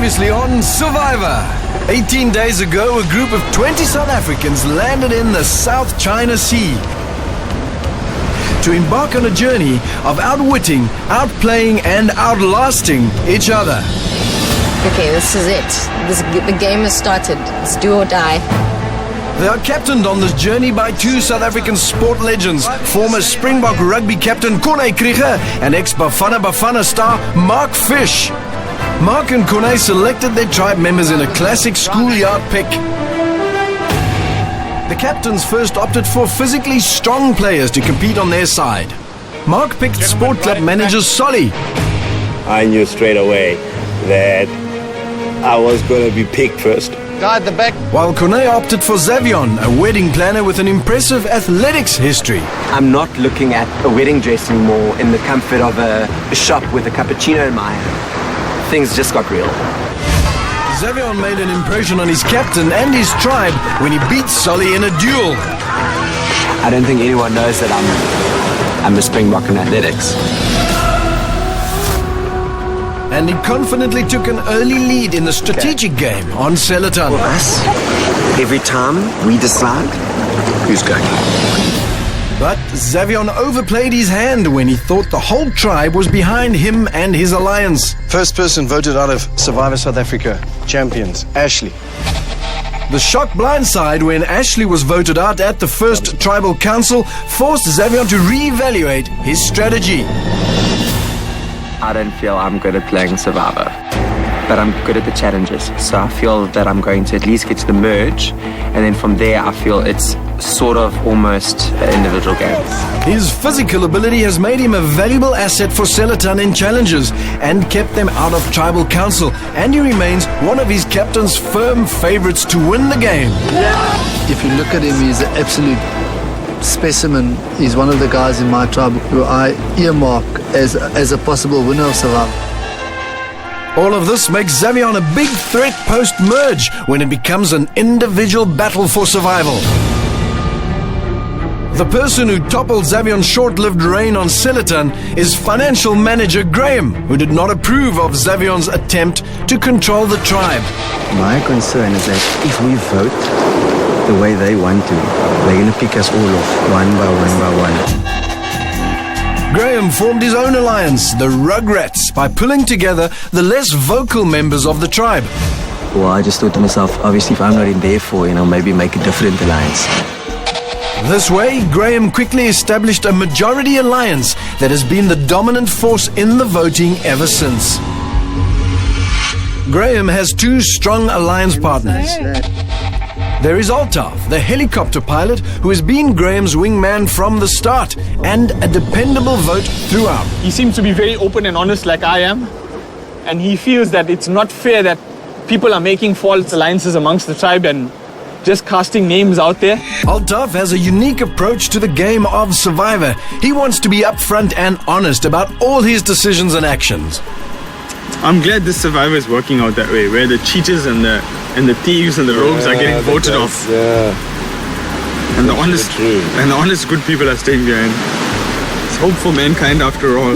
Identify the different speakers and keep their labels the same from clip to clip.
Speaker 1: Previously on Survivor. 18 days ago, a group of 20 South Africans landed in the South China Sea to embark on a journey of outwitting, outplaying and outlasting each other.
Speaker 2: Okay, this is it. The game has started. It's do or die.
Speaker 1: They are captained on this journey by two South African sport legends, former Springbok rugby captain Corne Krieger and ex-Bafana Bafana star Mark Fish. Mark and Corne selected their tribe members in a classic schoolyard pick. The captains first opted for physically strong players to compete on their side. Mark picked Sport Club manager Solly.
Speaker 3: I knew straight away that I was going to be picked first.
Speaker 4: Guy at the back.
Speaker 1: While Corne opted for Xavion, a wedding planner with an impressive athletics history.
Speaker 5: I'm not looking at a wedding dress anymore in the comfort of a shop with a cappuccino in my hand. Things just got real.
Speaker 1: Xavion made an impression on his captain and his tribe when he beat Solly in a duel.
Speaker 5: I don't think anyone knows that I'm a Springbok in athletics.
Speaker 1: And he confidently took an early lead in the strategic game on Seletan.
Speaker 5: For us, every time we decide who's going.
Speaker 1: But Xavion overplayed his hand when he thought the whole tribe was behind him and his alliance.
Speaker 4: First person voted out of Survivor South Africa. Champions, Ashley.
Speaker 1: The shock blindside when Ashley was voted out at the first tribal council forced Xavion to reevaluate his strategy.
Speaker 5: I don't feel I'm good at playing Survivor, but I'm good at the challenges. So I feel that I'm going to at least get to the merge, and then from there I feel it's sort of almost an individual game.
Speaker 1: His physical ability has made him a valuable asset for Seletan in challenges and kept them out of tribal council, and he remains one of his captain's firm favorites to win the game.
Speaker 6: If you look at him, he's an absolute specimen. He's one of the guys in my tribe who I earmark as a possible winner of Survivor.
Speaker 1: All of this makes Xavion a big threat post-merge when it becomes an individual battle for survival. The person who toppled Xavion's short-lived reign on Seletan is financial manager Graham, who did not approve of Xavion's attempt to control the tribe.
Speaker 7: My concern is that if we vote the way they want to, they're going to pick us all off one by one by one.
Speaker 1: Graham formed his own alliance, the Rugrats, by pulling together the less vocal members of the tribe.
Speaker 7: Well, I just thought to myself, obviously if I'm not in there for, maybe make a different alliance.
Speaker 1: This way, Graham quickly established a majority alliance that has been the dominant force in the voting ever since. Graham has two strong alliance partners. There is Altaf, the helicopter pilot who has been Graham's wingman from the start and a dependable vote throughout.
Speaker 8: He seems to be very open and honest like I am, and he feels that it's not fair that people are making false alliances amongst the tribe and just casting names out there.
Speaker 1: Altaf has a unique approach to the game of Survivor. He wants to be upfront and honest about all his decisions and actions.
Speaker 9: I'm glad this Survivor is working out that way, where the cheaters and the thieves and the rogues are getting voted off.
Speaker 3: Yeah.
Speaker 9: And the honest good people are staying behind. It's hope for mankind after all.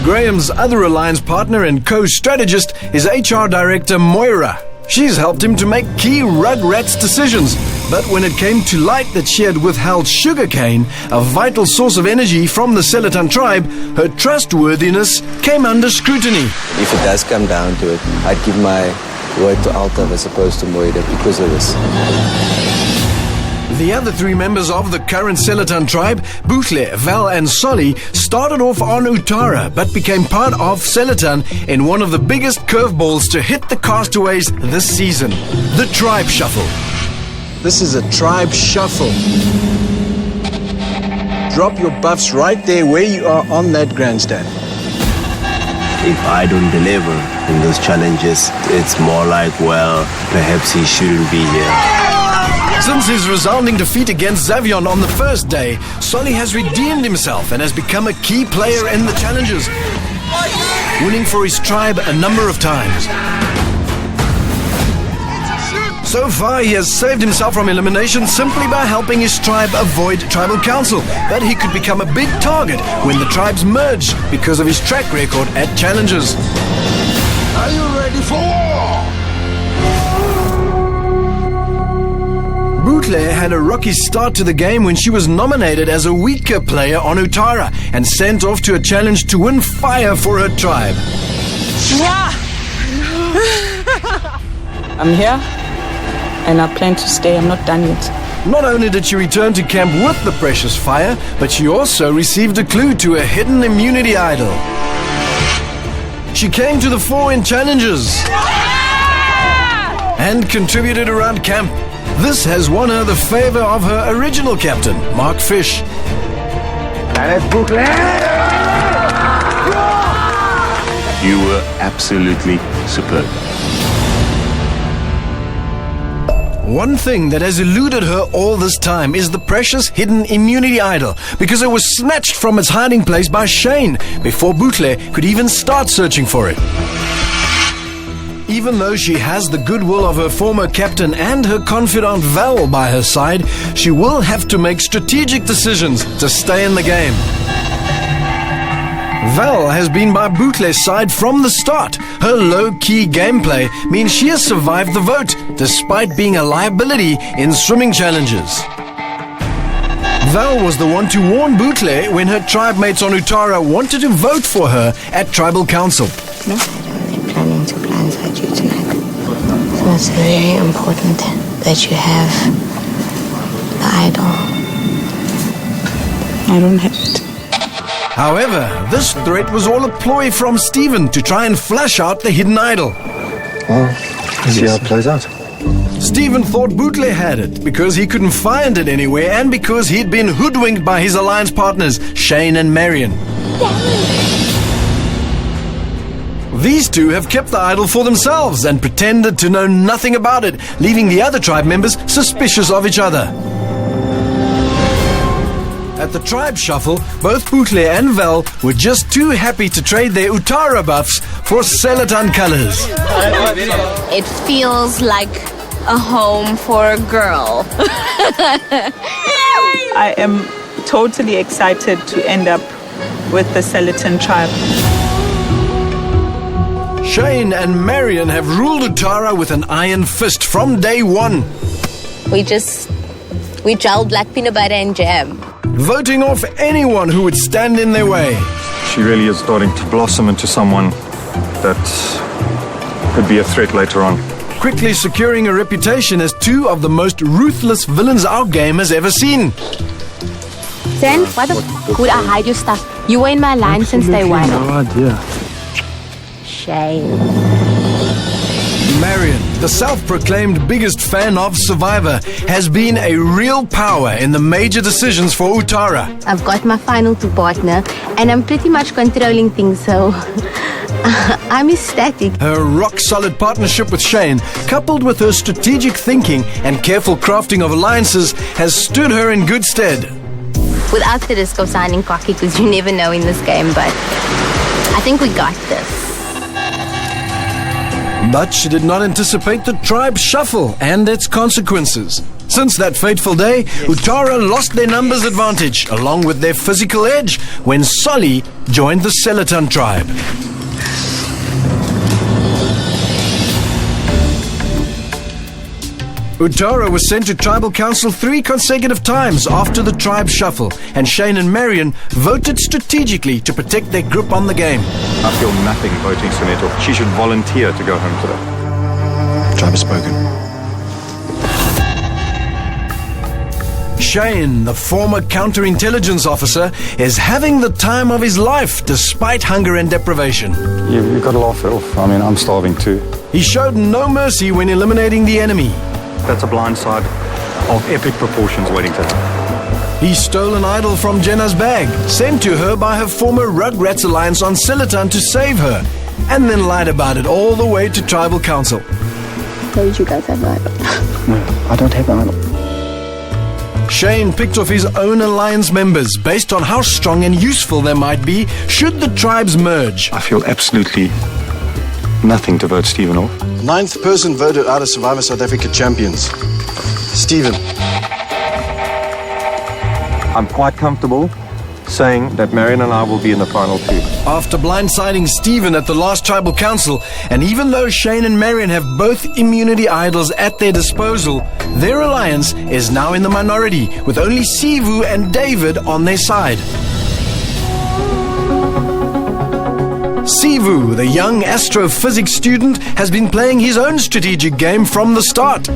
Speaker 1: Graham's other alliance partner and co-strategist is HR director Moira. She's helped him to make key Rugrats decisions. But when it came to light that she had withheld sugarcane, a vital source of energy from the Seletan tribe, her trustworthiness came under scrutiny.
Speaker 7: If it does come down to it, I'd give my word to Altaf as opposed to Moira because of this.
Speaker 1: The other three members of the current Seletan tribe, Buhle, Val and Solly, started off on Utara but became part of Seletan in one of the biggest curveballs to hit the castaways this season, the Tribe Shuffle.
Speaker 4: This is a tribe shuffle. Drop your buffs right there where you are on that grandstand.
Speaker 3: If I don't deliver in those challenges, it's more like, well, perhaps he shouldn't be here.
Speaker 1: Since his resounding defeat against Xavion on the first day, Solly has redeemed himself and has become a key player in the challenges, winning for his tribe a number of times. So far, he has saved himself from elimination simply by helping his tribe avoid tribal council. But he could become a big target when the tribes merge because of his track record at challenges.
Speaker 10: Are you ready for war?
Speaker 1: Bootle had a rocky start to the game when she was nominated as a weaker player on Utara and sent off to a challenge to win fire for her tribe.
Speaker 11: I'm here and I plan to stay. I'm not done yet.
Speaker 1: Not only did she return to camp with the precious fire, but she also received a clue to a hidden immunity idol. She came to the fore in challenges and contributed around camp. This has won her the favor of her original captain, Mark Fish.
Speaker 3: You were absolutely superb.
Speaker 1: One thing that has eluded her all this time is the precious hidden immunity idol, because it was snatched from its hiding place by Shane before Bootle could even start searching for it. Even though she has the goodwill of her former captain and her confidant Val by her side, she will have to make strategic decisions to stay in the game. Val has been by Bootle's side from the start. Her low-key gameplay means she has survived the vote, despite being a liability in swimming challenges. Val was the one to warn Bootle when her tribe mates on Utara wanted to vote for her at Tribal Council.
Speaker 2: No, I'm planning to blindside you tonight. So it's very important that you have the idol.
Speaker 11: I don't have it.
Speaker 1: However, this threat was all a ploy from Stephen to try and flush out the hidden idol.
Speaker 6: Well, let's see how it plays out.
Speaker 1: Stephen thought Bootle had it because he couldn't find it anywhere and because he'd been hoodwinked by his alliance partners, Shane and Marion. These two have kept the idol for themselves and pretended to know nothing about it, leaving the other tribe members suspicious of each other. At the tribe shuffle, both Bootle and Val were just too happy to trade their Utara buffs for Selatan colors.
Speaker 2: It feels like a home for a girl.
Speaker 11: I am totally excited to end up with the Selatan tribe.
Speaker 1: Shane and Marion have ruled Utara with an iron fist from day one.
Speaker 2: We gelled like peanut butter and jam.
Speaker 1: Voting off anyone who would stand in their way.
Speaker 12: She really is starting to blossom into someone that could be a threat later on.
Speaker 1: Quickly securing a reputation as two of the most ruthless villains our game has ever seen.
Speaker 13: Zen, why the f would I hide your stuff? You were in my line since day one.
Speaker 12: No idea.
Speaker 13: Shame.
Speaker 1: Marion, the self-proclaimed biggest fan of Survivor, has been a real power in the major decisions for Utara.
Speaker 13: I've got my final two partner and I'm pretty much controlling things, so I'm ecstatic.
Speaker 1: Her rock-solid partnership with Shane, coupled with her strategic thinking and careful crafting of alliances, has stood her in good stead.
Speaker 13: Without the risk of sounding cocky, because you never know in this game, but I think we got this.
Speaker 1: But she did not anticipate the tribe shuffle and its consequences. Since that fateful day, Utara lost their numbers advantage, along with their physical edge, when Solly joined the Selatan tribe. Utara was sent to Tribal Council 3 consecutive times after the tribe shuffle, and Shane and Marion voted strategically to protect their grip on the game.
Speaker 12: I feel nothing voting Soneto. She should volunteer to go home today.
Speaker 4: Tribe has spoken.
Speaker 1: Shane, the former counterintelligence officer, is having the time of his life despite hunger and deprivation.
Speaker 12: You've got to laugh it off. I mean, I'm starving too.
Speaker 1: He showed no mercy when eliminating the enemy.
Speaker 12: That's a blindside of epic proportions waiting to happen.
Speaker 1: He stole an idol from Jenna's bag, sent to her by her former Rugrats alliance on Selatan to save her, and then lied about it all the way to Tribal Council.
Speaker 13: Told you guys have an idol.
Speaker 7: No, I don't have an idol.
Speaker 1: Shane picked off his own alliance members based on how strong and useful they might be should the tribes merge.
Speaker 12: I feel absolutely nothing to vote Stephen off.
Speaker 4: 9th person voted out of Survivor South Africa champions. Stephen.
Speaker 12: I'm quite comfortable saying that Marion and I will be in the final 2.
Speaker 1: After blindsiding Stephen at the last tribal council, and even though Shane and Marion have both immunity idols at their disposal, their alliance is now in the minority, with only Sivu and David on their side. Sivu, the young astrophysics student, has been playing his own strategic game from the start.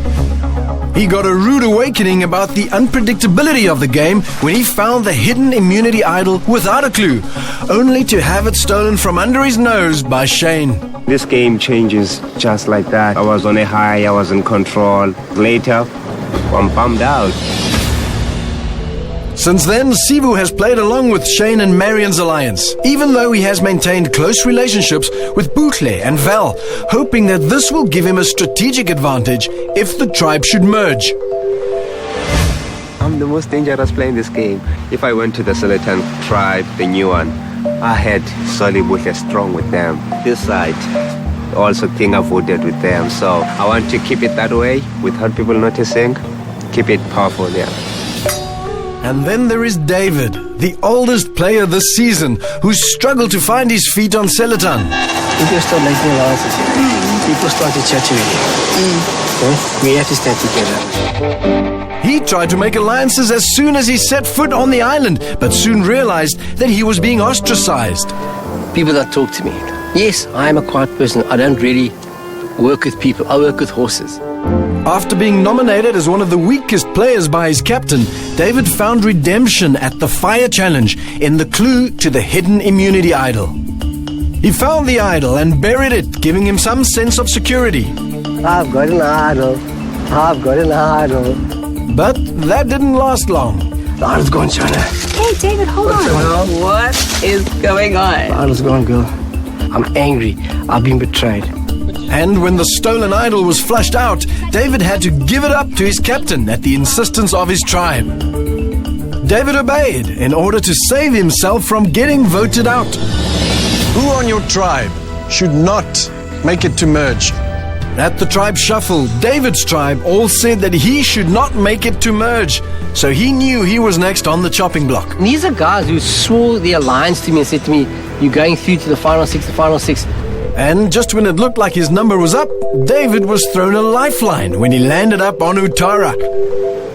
Speaker 1: He got a rude awakening about the unpredictability of the game when he found the hidden immunity idol without a clue, only to have it stolen from under his nose by Shane.
Speaker 3: This game changes just like that. I was on a high, I was in control. Later, I'm bummed out.
Speaker 1: Since then, Sivu has played along with Shane and Marion's alliance, even though he has maintained close relationships with Bootle and Val, hoping that this will give him a strategic advantage if the tribe should merge.
Speaker 3: I'm the most dangerous player in this game. If I went to the Siletan tribe, the new one, I had Solly Bootle strong with them. This side, also think I voted with them. So I want to keep it that way without people noticing. Keep it powerful, yeah.
Speaker 1: And then there is David, the oldest player this season, who's struggled to find his feet on Siletan.
Speaker 14: People start making alliances here. People start to chat to me. We have to stand together.
Speaker 1: He tried to make alliances as soon as he set foot on the island, but soon realized that he was being ostracized.
Speaker 14: People that talk to me. Yes, I am a quiet person. I don't really work with people. I work with horses.
Speaker 1: After being nominated as one of the weakest players by his captain, David found redemption at the fire challenge in the clue to the hidden immunity idol. He found the idol and buried it, giving him some sense of security.
Speaker 14: I've got an idol. I've got an idol.
Speaker 1: But that didn't last long.
Speaker 14: The idol's gone, Juara.
Speaker 11: Hey, David, hold on. What is going on?
Speaker 14: The idol's gone, girl. I'm angry. I've been betrayed.
Speaker 1: And when the stolen idol was flushed out, David had to give it up to his captain at the insistence of his tribe. David obeyed in order to save himself from getting voted out.
Speaker 4: Who on your tribe should not make it to merge?
Speaker 1: At the tribe shuffle, David's tribe all said that he should not make it to merge, so he knew he was next on the chopping block.
Speaker 14: And these are guys who swore the alliance to me and said to me, you're going through to the final 6, the final 6.
Speaker 1: And just when it looked like his number was up, David was thrown a lifeline when he landed up on Utara.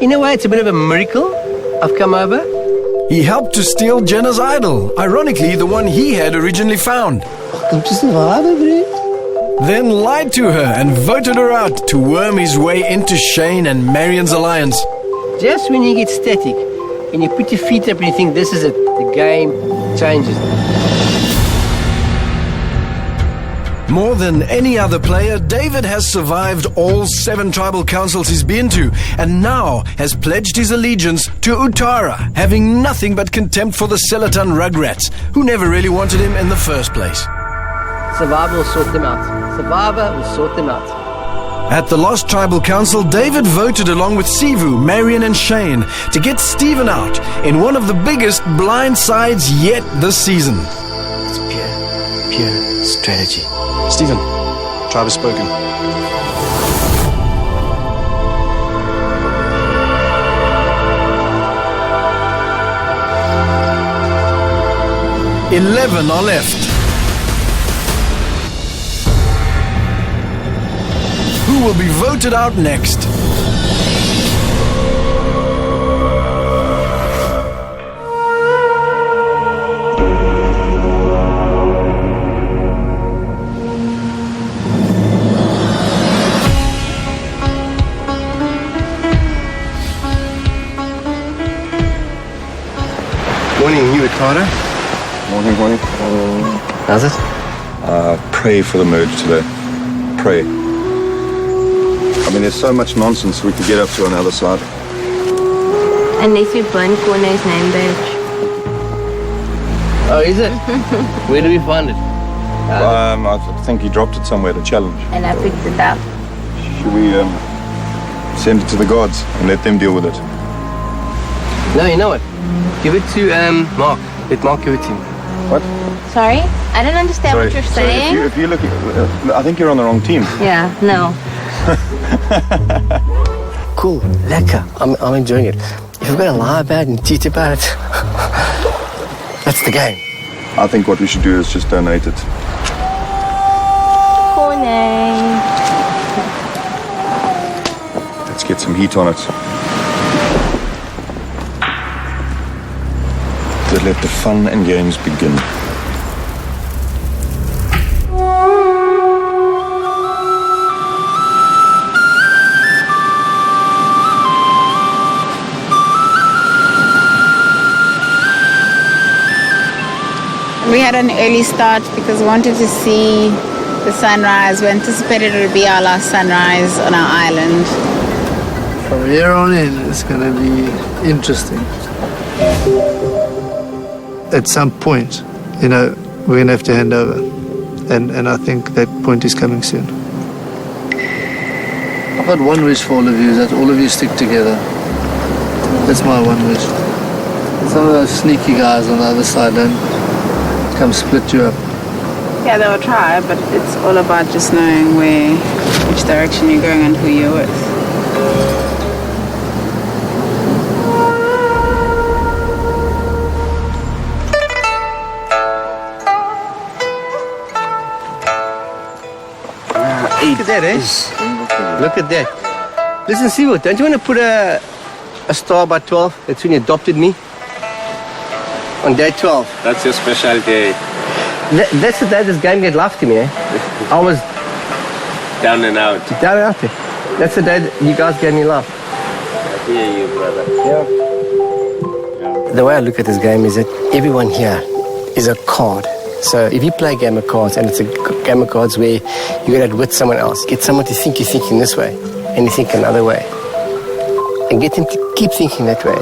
Speaker 14: In a way, it's a bit of a miracle I've come over.
Speaker 1: He helped to steal Jenna's idol, ironically the one he had originally found.
Speaker 14: Welcome to Survivor, bro.
Speaker 1: Then lied to her and voted her out to worm his way into Shane and Marion's alliance.
Speaker 14: Just when you get static and you put your feet up and you think this is it, the game changes.
Speaker 1: More than any other player, David has survived all 7 tribal councils he's been to, and now has pledged his allegiance to Utara, having nothing but contempt for the Siletan rugrats, who never really wanted him in the first place.
Speaker 14: Survivor will sort them out. Survivor will sort them out.
Speaker 1: At the last tribal council, David voted along with Sivu, Marion and Shane to get Stephen out in one of the biggest blindsides yet this season.
Speaker 14: It's pure strategy.
Speaker 4: Stephen, tribe has spoken.
Speaker 1: "11 are left. Who will be voted out next?
Speaker 3: Morning, you Conor.
Speaker 12: Morning.
Speaker 14: How's it?
Speaker 12: Pray for the merge today. Pray. I mean, there's so much nonsense we could get up to on the other side.
Speaker 13: Unless we burn Corner's name badge.
Speaker 14: Oh, is it? Where do we find it?
Speaker 12: I think he dropped it somewhere to challenge.
Speaker 13: And I picked it up.
Speaker 12: Should we send it to the gods and let them deal with it?
Speaker 14: No, you know what? Give it to Mark. Let Mark give it to him.
Speaker 12: What?
Speaker 13: Sorry? I don't understand what you're saying.
Speaker 12: If you look, I think you're on the wrong team.
Speaker 13: Yeah, no.
Speaker 14: Cool, lekker. I'm enjoying it. If we're going to lie about it and cheat about it, that's the game.
Speaker 12: I think what we should do is just donate it.
Speaker 13: Corny.
Speaker 12: Let's get some heat on it. To let the fun and games begin.
Speaker 15: We had an early start because we wanted to see the sunrise. We anticipated it would be our last sunrise on our island.
Speaker 6: From here on in, it's going to be interesting. At some point, you know, we're going to have to hand over. And I think that point is coming soon. I've got one wish for all of you, is that all of you stick together. That's my one wish. Some of those sneaky guys on the other side don't come split you up.
Speaker 15: Yeah, they will try, but it's all about just knowing which direction you're going and who you're with.
Speaker 14: Look at that, eh? Look at that. Listen, Sivo, don't you want to put a star by 12? That's when you adopted me. On day 12.
Speaker 3: That's your special day.
Speaker 14: That's the day this game get left to me, eh? I was
Speaker 3: Down and out.
Speaker 14: down and out there. That's the day that you guys gave me love.
Speaker 3: I hear you, brother.
Speaker 14: The way I look at this game is that everyone here is a card. So if you play a game of cards and it's a game of cards where you're going to outwit someone else, get someone to think you're thinking this way and you think another way, and get them to keep thinking that way,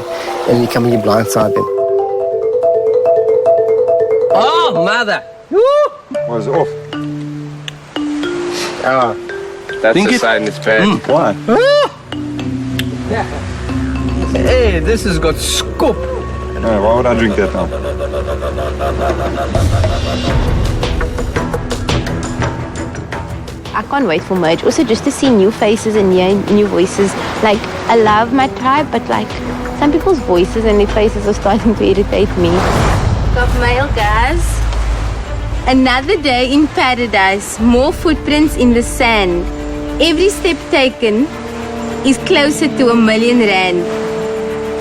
Speaker 14: and you come and you blindside them. Oh, mother!
Speaker 12: Was off.
Speaker 3: Oh, that's
Speaker 14: Think
Speaker 3: a
Speaker 14: it-
Speaker 3: sign it's bad.
Speaker 12: Why?
Speaker 14: Hey, this has got scoop.
Speaker 12: No, why would I drink that now?
Speaker 13: I can't wait for merge. Also, just to see new faces and hear new voices. Like, I love my tribe, but like, some people's voices and their faces are starting to irritate me. Got mail, guys. Another day in paradise. More footprints in the sand. Every step taken is closer to R1 million.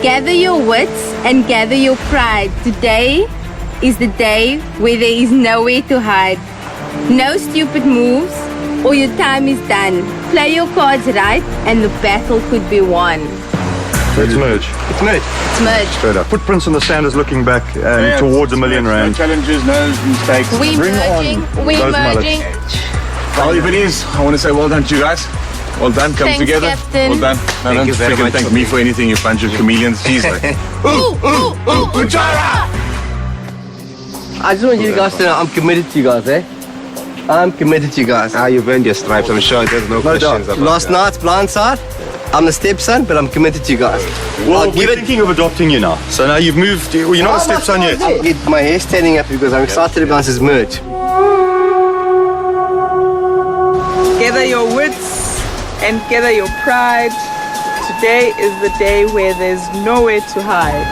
Speaker 13: Gather your wits and gather your pride. Today is the day where there is nowhere to hide. No stupid moves or your time is done. Play your cards right and the battle could be won.
Speaker 12: So it's merge.
Speaker 14: It's merge.
Speaker 13: It's merge.
Speaker 12: Straight up. Footprints on the sand is looking back and towards $1 million.
Speaker 8: No challenges, no mistakes.
Speaker 13: We merging. We
Speaker 12: those
Speaker 13: merging.
Speaker 8: Well, if it is, I want to say well done to you guys. Well done, come
Speaker 13: Thanks,
Speaker 8: together.
Speaker 13: Captain.
Speaker 8: Well done. No,
Speaker 3: Thank you very
Speaker 8: freaking
Speaker 3: much.
Speaker 8: thank me for anything, you bunch of chameleons. Jeez, like, Jwara!
Speaker 14: I just want you guys to know I'm committed to you guys, eh? I'm committed to you guys.
Speaker 3: Ah, you've earned your stripes. I'm sure there's no questions about
Speaker 14: Last
Speaker 3: that.
Speaker 14: night's blindside, I'm the stepson, but I'm committed to you guys.
Speaker 12: Well, we're thinking of adopting you now. So now you've moved. You're not a stepson yet.
Speaker 14: I get my hair standing up because I'm excited about this merge.
Speaker 11: Gather your wits and gather your pride. Today is the day where there's nowhere to hide.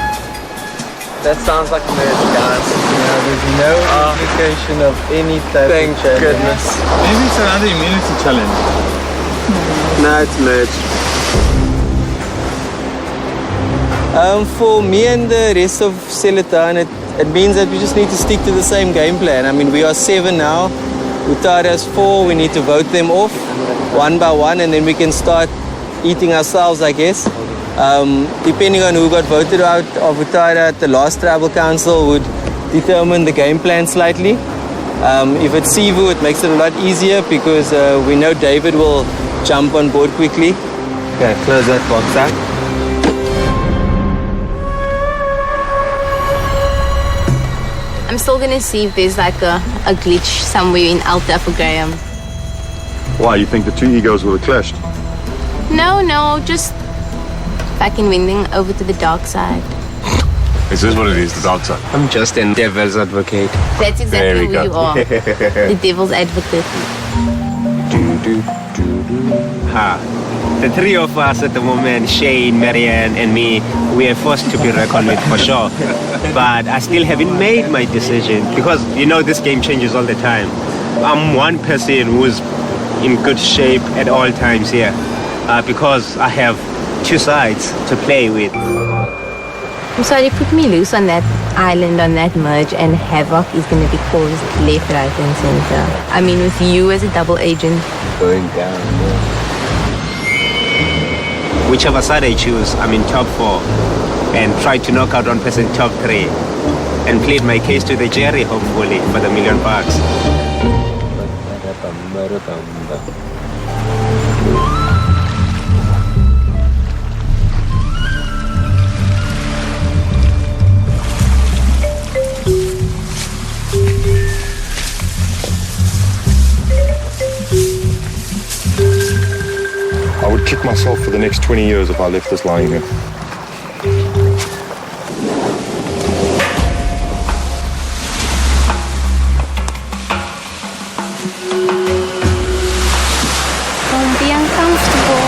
Speaker 5: That sounds like a merge, guys.
Speaker 6: There's no implication of any type
Speaker 5: Thank
Speaker 6: of challenge.
Speaker 5: goodness.
Speaker 8: Maybe it's another immunity challenge.
Speaker 5: No, it's merge.
Speaker 16: For me and the rest of Seletan, it means that we just need to stick to the same game plan. I mean, we are 7 now. Utara's 4. We need to vote them off one by one, and then we can start eating ourselves, I guess. Depending on who got voted out of Utara at the last tribal council would determine the game plan slightly. If it's Sivu, it makes it a lot easier because we know David will jump on board quickly.
Speaker 14: Okay, close that box out.
Speaker 13: I'm still gonna see if there's like a glitch somewhere in Alta for Graham.
Speaker 12: Why? You think the two egos will have clashed?
Speaker 13: No, just fucking winding over to the dark side.
Speaker 12: Is this what it is, the doctor?
Speaker 3: I'm just a devil's advocate.
Speaker 13: That's exactly who you are. The devil's advocate.
Speaker 3: The three of us at the moment, Shane, Marianne, and me, we are forced to be reckoned with for sure. But I still haven't made my decision because, you know, this game changes all the time. I'm one person who's in good shape at all times here because I have two sides to play with.
Speaker 13: I'm sorry, put me loose on that island, on that merge, and havoc is going to be caused left, right, and center. I mean, with you as a double agent.
Speaker 3: Going down, Whichever side I choose, I'm in top 4 and try to knock out one person top 3 and plead my case to the jury, hopefully, for the $1 million.
Speaker 12: I would kick myself for the next 20 years if I left this lying here.
Speaker 13: Don't be uncomfortable.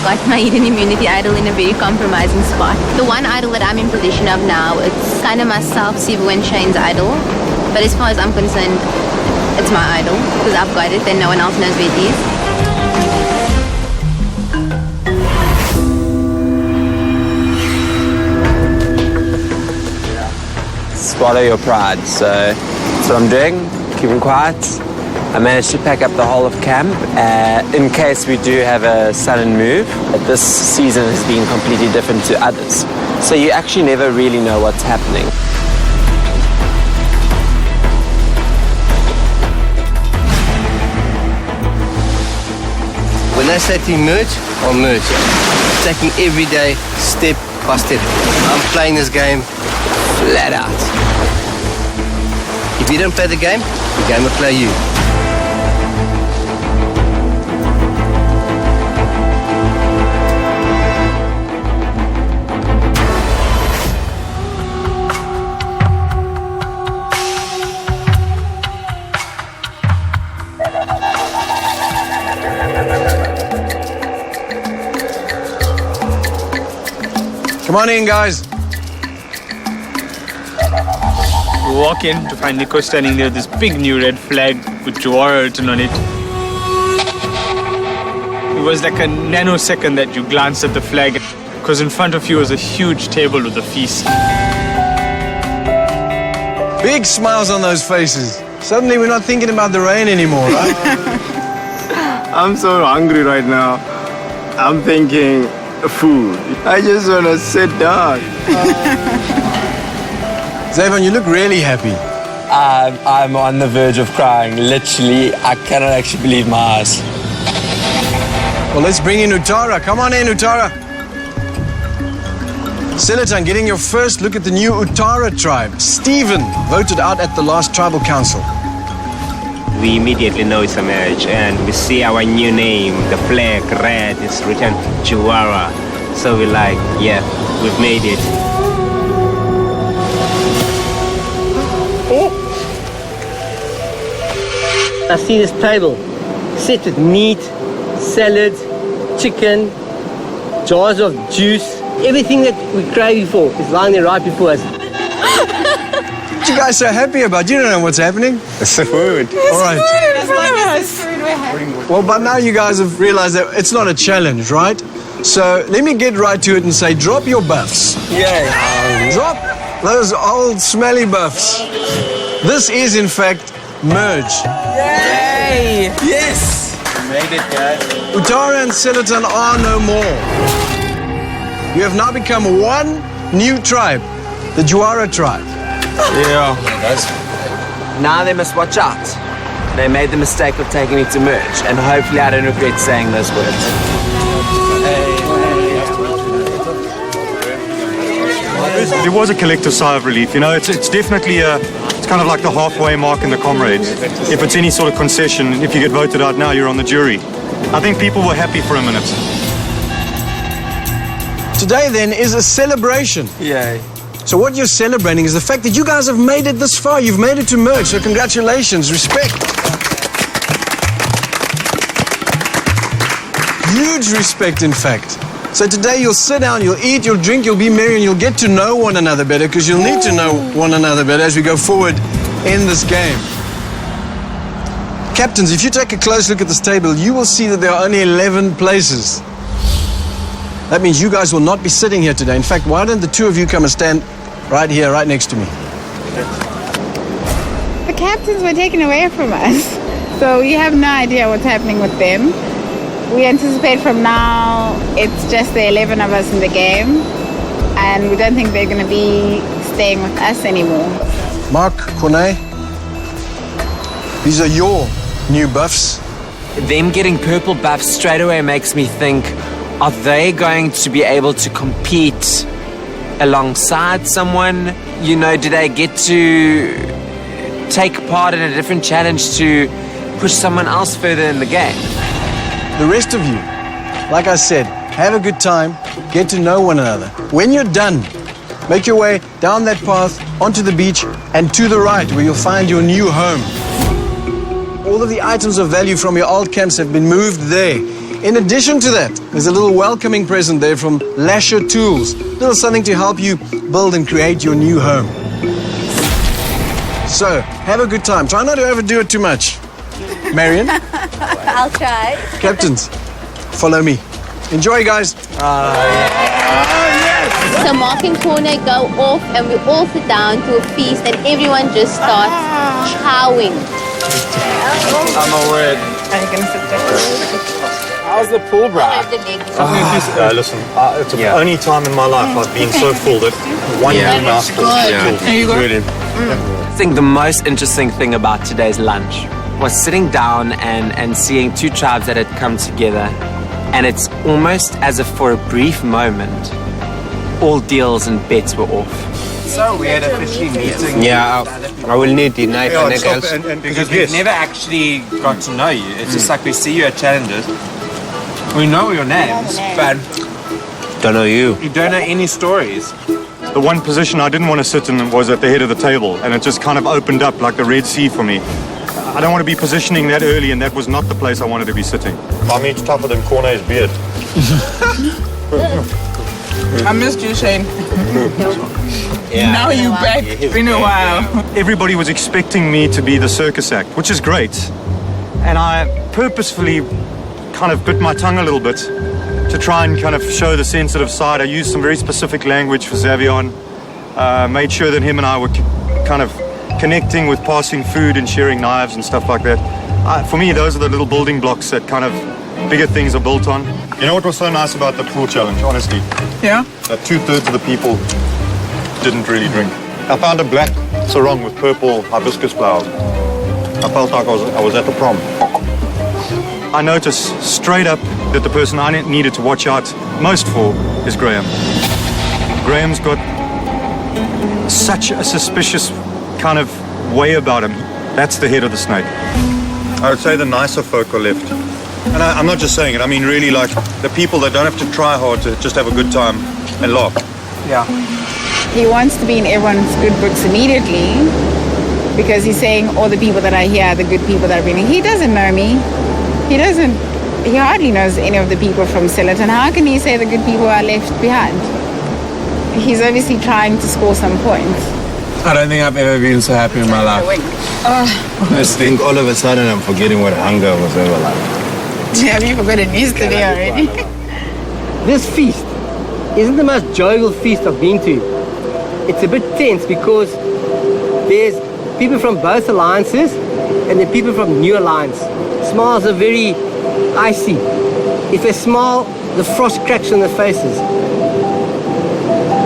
Speaker 13: Got my hidden immunity idol in a very compromising spot. The one idol that I'm in possession of now, it's kind of myself, Sivu and Shane's idol. But as far as I'm concerned, it's my idol because I've got it and no one else knows where it is.
Speaker 5: Swallow your pride. So that's what I'm doing, keeping quiet. I managed to pack up the whole of camp in case we do have a sudden move. But this season has been completely different to others. So you actually never really know what's happening.
Speaker 14: When I say to merge, I'll merge. Taking every day, step by step. I'm playing this game flat out. If you don't play the game will play you.
Speaker 1: Come on in, guys.
Speaker 8: We walk in to find Nico standing there with this big new red flag with Jwara written on it. It was like a nanosecond that you glanced at the flag because in front of you was a huge table with a feast.
Speaker 1: Big smiles on those faces. Suddenly we're not thinking about the rain anymore, right?
Speaker 9: I'm so hungry right now. I'm thinking food. I just want to sit down.
Speaker 1: Zavon, you look really happy.
Speaker 5: I'm on the verge of crying. Literally, I cannot actually believe my eyes.
Speaker 1: Well, let's bring in Utara. Come on in, Utara. Silatan, getting your first look at the new Utara tribe. Stephen voted out at the last tribal council.
Speaker 3: We immediately know it's a marriage and we see our new name, the flag, red, it's written Jwara. So we're like, yeah, we've made it.
Speaker 14: I see this table set with meat, salad, chicken, jars of juice. Everything that we crave for is lying there right before us.
Speaker 1: What you guys so happy about? You don't know what's happening.
Speaker 3: It's the food.
Speaker 1: All right. Well, but now you guys have realized that it's not a challenge, right? So let me get right to it and say, drop your buffs.
Speaker 14: Yeah.
Speaker 1: Drop those old smelly buffs. This is, in fact, merge.
Speaker 11: Yay!
Speaker 5: Yes!
Speaker 9: We made it, guys.
Speaker 1: Utara and Silatan are no more. You have now become one new tribe, the Jwara tribe.
Speaker 9: Yeah.
Speaker 5: Now they must watch out. They made the mistake of taking it to merge, and hopefully I don't regret saying those words.
Speaker 17: There was a collective sigh of relief. You know, it's definitely it's kind of like the halfway mark in the comrades. If it's any sort of concession, if you get voted out now, you're on the jury. I think people were happy for a minute.
Speaker 1: Today, then, is a celebration.
Speaker 5: Yay.
Speaker 1: So what you're celebrating is the fact that you guys have made it this far. You've made it to merge, so congratulations, respect. Huge respect, in fact. So today you'll sit down, you'll eat, you'll drink, you'll be merry, and you'll get to know one another better, because you'll need to know one another better as we go forward in this game. Captains, if you take a close look at this table, you will see that there are only 11 places. That means you guys will not be sitting here today. In fact, why don't the two of you come and stand right here, right next to me?
Speaker 15: The captains were taken away from us, so we have no idea what's happening with them. We anticipate from now it's just the 11 of us in the game, and we don't think they're going to be staying with us anymore.
Speaker 1: Mark, Corne, these are your new buffs.
Speaker 5: Them getting purple buffs straight away makes me think, are they going to be able to compete alongside someone? You know, do they get to take part in a different challenge to push someone else further in the game?
Speaker 1: The rest of you, like I said, have a good time, get to know one another. When you're done, make your way down that path, onto the beach, and to the right, where you'll find your new home. All of the items of value from your old camps have been moved there. In addition to that, there's a little welcoming present there from Lasher Tools. A little something to help you build and create your new home. So, have a good time. Try not to overdo it too much. Marion?
Speaker 13: I'll try.
Speaker 1: Captains, follow me. Enjoy, guys.
Speaker 13: So Mark and Corner go off and we all sit down to a feast and everyone just starts chowing.
Speaker 8: I'm a word.
Speaker 15: Are you going to sit there?
Speaker 8: How's the pool, bro?
Speaker 17: Listen, it's the only time in my life I've been so full that one mouthful.
Speaker 15: There you go.
Speaker 17: Really.
Speaker 5: I think the most interesting thing about today's lunch was sitting down and seeing two tribes that had come together, and it's almost as if for a brief moment all deals and bets were off. So we had officially meeting.
Speaker 3: Yeah, I will need the knife and nails.
Speaker 5: Because we've never actually got to know you. It's just like we see you at challenges. We know your names, but
Speaker 3: don't know you.
Speaker 5: You don't know any stories.
Speaker 17: The one position I didn't want to sit in was at the head of the table, and it just kind of opened up like the Red Sea for me. I don't want to be positioning that early, and that was not the place I wanted to be sitting.
Speaker 12: I mean, it's tougher than Corne's beard.
Speaker 11: I missed you, Shane. Now you back. It's been a while.
Speaker 17: Everybody was expecting me to be the circus act, which is great. And I purposefully kind of bit my tongue a little bit to try and kind of show the sensitive side. I used some very specific language for Xavion, made sure that him and I were kind of connecting with passing food and sharing knives and stuff like that. For me, those are the little building blocks that kind of bigger things are built on.
Speaker 12: You know what was so nice about the pool challenge, honestly?
Speaker 11: Yeah?
Speaker 12: That 2/3 of the people didn't really drink. I found a black sarong with purple hibiscus flowers. I felt like I was at the prom.
Speaker 17: I noticed straight up that the person I needed to watch out most for is Graham. Graham's got such a suspicious kind of way about him. That's the head of the snake.
Speaker 12: I would say the nicer folk are left. And I'm not just saying it, I mean really like the people that don't have to try hard to just have a good time and laugh.
Speaker 15: Yeah. He wants to be in everyone's good books immediately because he's saying all the people that are here are the good people that are being. He doesn't know me. He hardly knows any of the people from Sillerton. How can he say the good people are left behind? He's obviously trying to score some points.
Speaker 9: I don't think I've ever been so happy in my life. I just think all of a sudden I'm forgetting what hunger was ever like.
Speaker 15: Have you forgotten yesterday already?
Speaker 14: This feast isn't the most jovial feast I've been to. It's a bit tense because there's people from both alliances and then people from New Alliance. Smiles are very icy. If they smile, the frost cracks on their faces.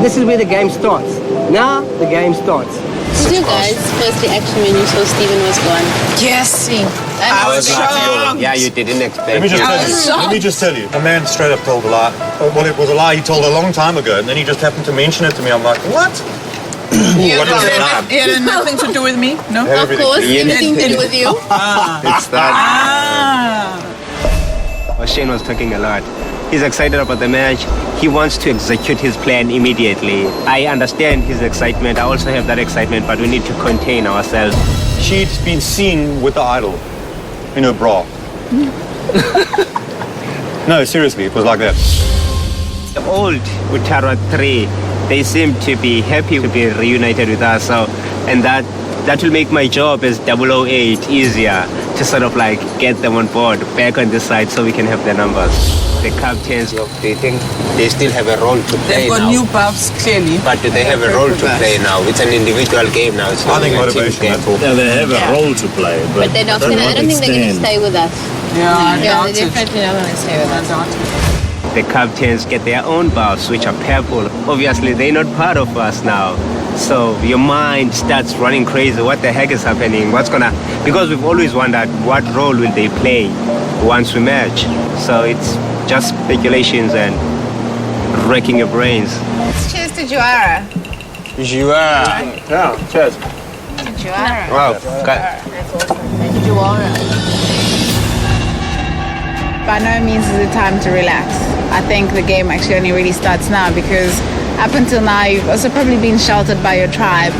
Speaker 14: This is where the game starts. Now the game starts.
Speaker 13: Did you guys first reaction when you saw Stephen was gone?
Speaker 11: Yes.
Speaker 13: I was
Speaker 11: shocked.
Speaker 3: Yeah, you didn't expect.
Speaker 12: Let me just tell you. The man straight up told a lie. Well, it was a lie he told a long time ago, and then he just happened to mention it to me. I'm like, what? What is it?
Speaker 11: It had nothing to do with me, no?
Speaker 13: Of course, anything to do with you.
Speaker 3: It's that. Well, Shane was talking a lot. He's excited about the match. He wants to execute his plan immediately. I understand his excitement. I also have that excitement, but we need to contain ourselves.
Speaker 12: She'd been seen with the idol in her bra. No, seriously, it was like that.
Speaker 3: The old Juara 3, they seem to be happy to be reunited with us. So, and that will make my job as 008 easier to sort of like get them on board back on this side so we can have their numbers. The captains, look, they think they still have a role to play
Speaker 11: They've got
Speaker 3: now.
Speaker 11: new buffs, clearly.
Speaker 3: But do they have a role to play now? It's an individual game now. It's not a team game.
Speaker 18: Yeah, they have a role to play,
Speaker 13: But they're not gonna, I don't think they're going to stay with us.
Speaker 11: Yeah,
Speaker 13: they're definitely not going to stay with us.
Speaker 3: The captains get their own buffs, which are purple. Obviously, they're not part of us now. So your mind starts running crazy. What the heck is happening? Because we've always wondered what role will they play once we merge. So it's just speculations and wrecking your brains.
Speaker 15: Cheers to Jwara.
Speaker 3: Jwara.
Speaker 12: Yeah, cheers.
Speaker 15: Jwara.
Speaker 3: Wow.
Speaker 13: Jwara.
Speaker 15: By no means is it time to relax. I think the game actually only really starts now because up until now you've also probably been sheltered by your tribe.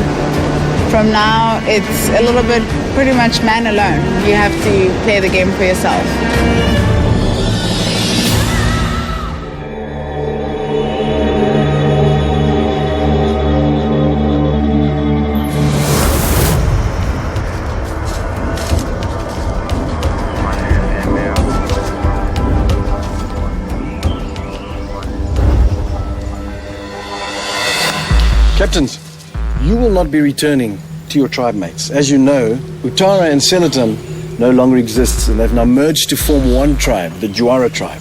Speaker 15: From now it's a little bit pretty much man alone. You have to play the game for yourself.
Speaker 1: Captains, you will not be returning to your tribe mates. As you know, Utara and Seletan no longer exists and they've now merged to form one tribe, the Jwara tribe.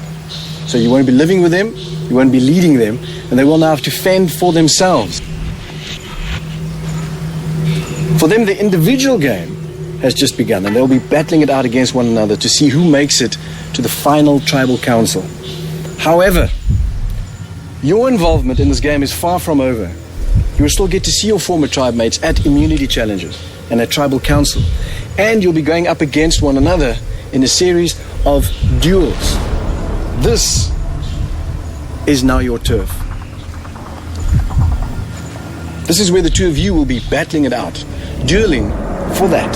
Speaker 1: So you won't be living with them, you won't be leading them, and they will now have to fend for themselves. For them, the individual game has just begun and they'll be battling it out against one another to see who makes it to the final tribal council. However, your involvement in this game is far from over. You will still get to see your former tribe mates at immunity challenges and at tribal council. And you'll be going up against one another in a series of duels. This is now your turf. This is where the two of you will be battling it out, dueling for that.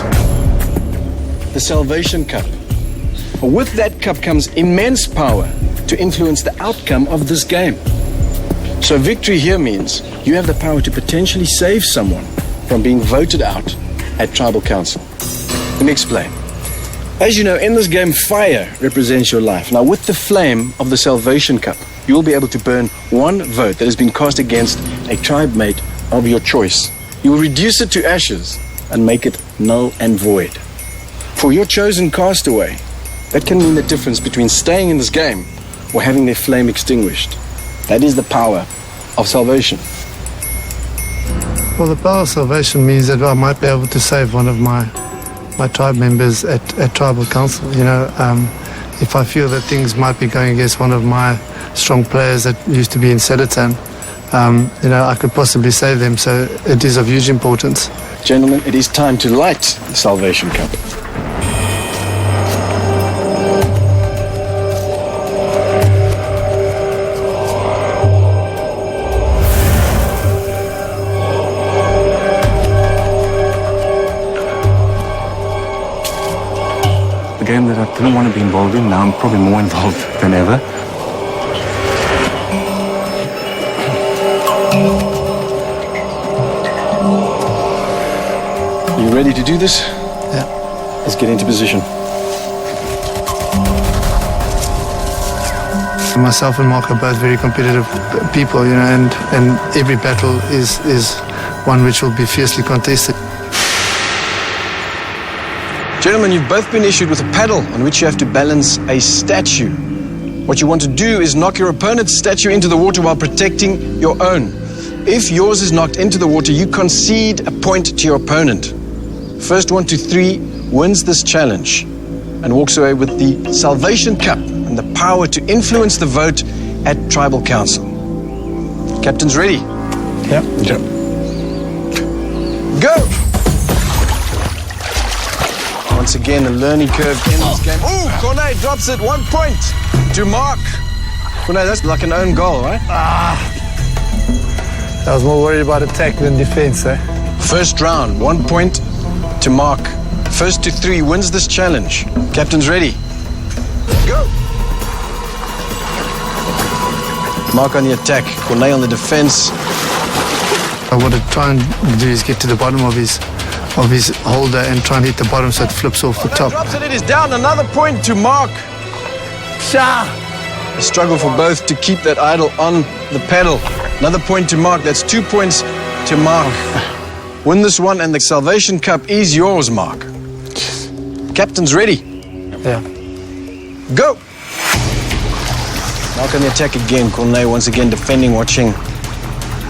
Speaker 1: The Salvation Cup. With that cup comes immense power to influence the outcome of this game. So victory here means you have the power to potentially save someone from being voted out at tribal council. Let me explain. As you know, in this game, fire represents your life. Now, with the flame of the Salvation Cup, you will be able to burn one vote that has been cast against a tribe mate of your choice. You will reduce it to ashes and make it null and void. For your chosen castaway, that can mean the difference between staying in this game or having their flame extinguished. That is the power of salvation.
Speaker 6: Well, the power of salvation means that I might be able to save one of my tribe members at tribal council. You know, if I feel that things might be going against one of my strong players that used to be in Seletan, you know, I could possibly save them. So it is of huge importance.
Speaker 1: Gentlemen, it is time to light the Salvation Cup.
Speaker 18: Game that I didn't want to be involved in. Now I'm probably more involved than ever.
Speaker 1: You ready to do this?
Speaker 6: Yeah.
Speaker 1: Let's get into position.
Speaker 6: Myself and Mark are both very competitive people, you know, and every battle is one which will be fiercely contested.
Speaker 1: Gentlemen, you've both been issued with a paddle on which you have to balance a statue. What you want to do is knock your opponent's statue into the water while protecting your own. If yours is knocked into the water, you concede a point to your opponent. First 1 to 3 wins this challenge and walks away with the Salvation Cup and the power to influence the vote at Tribal Council. Captains ready?
Speaker 6: Yeah.
Speaker 1: Go! Once again, a learning curve in this game. Ooh, Cornet drops it. 1 point to Mark.
Speaker 4: Well, no, that's like an own goal, right?
Speaker 6: I was more worried about attack than defense, eh?
Speaker 4: First round, 1 point to Mark. First to 3 wins this challenge. Captain's ready. Go! Mark on the attack, Cornet on the defense.
Speaker 6: What I try and do is get to the bottom of his holder and try and hit the bottom so it flips off the top.
Speaker 4: Drops it, it is down. Another point to Mark. A struggle for both to keep that idol on the pedal. Another point to Mark. That's 2 points to Mark. Win this one and the Salvation Cup is yours, Mark. Captain's ready.
Speaker 6: Yeah.
Speaker 4: Go! Mark on the attack again. Cornet once again defending, watching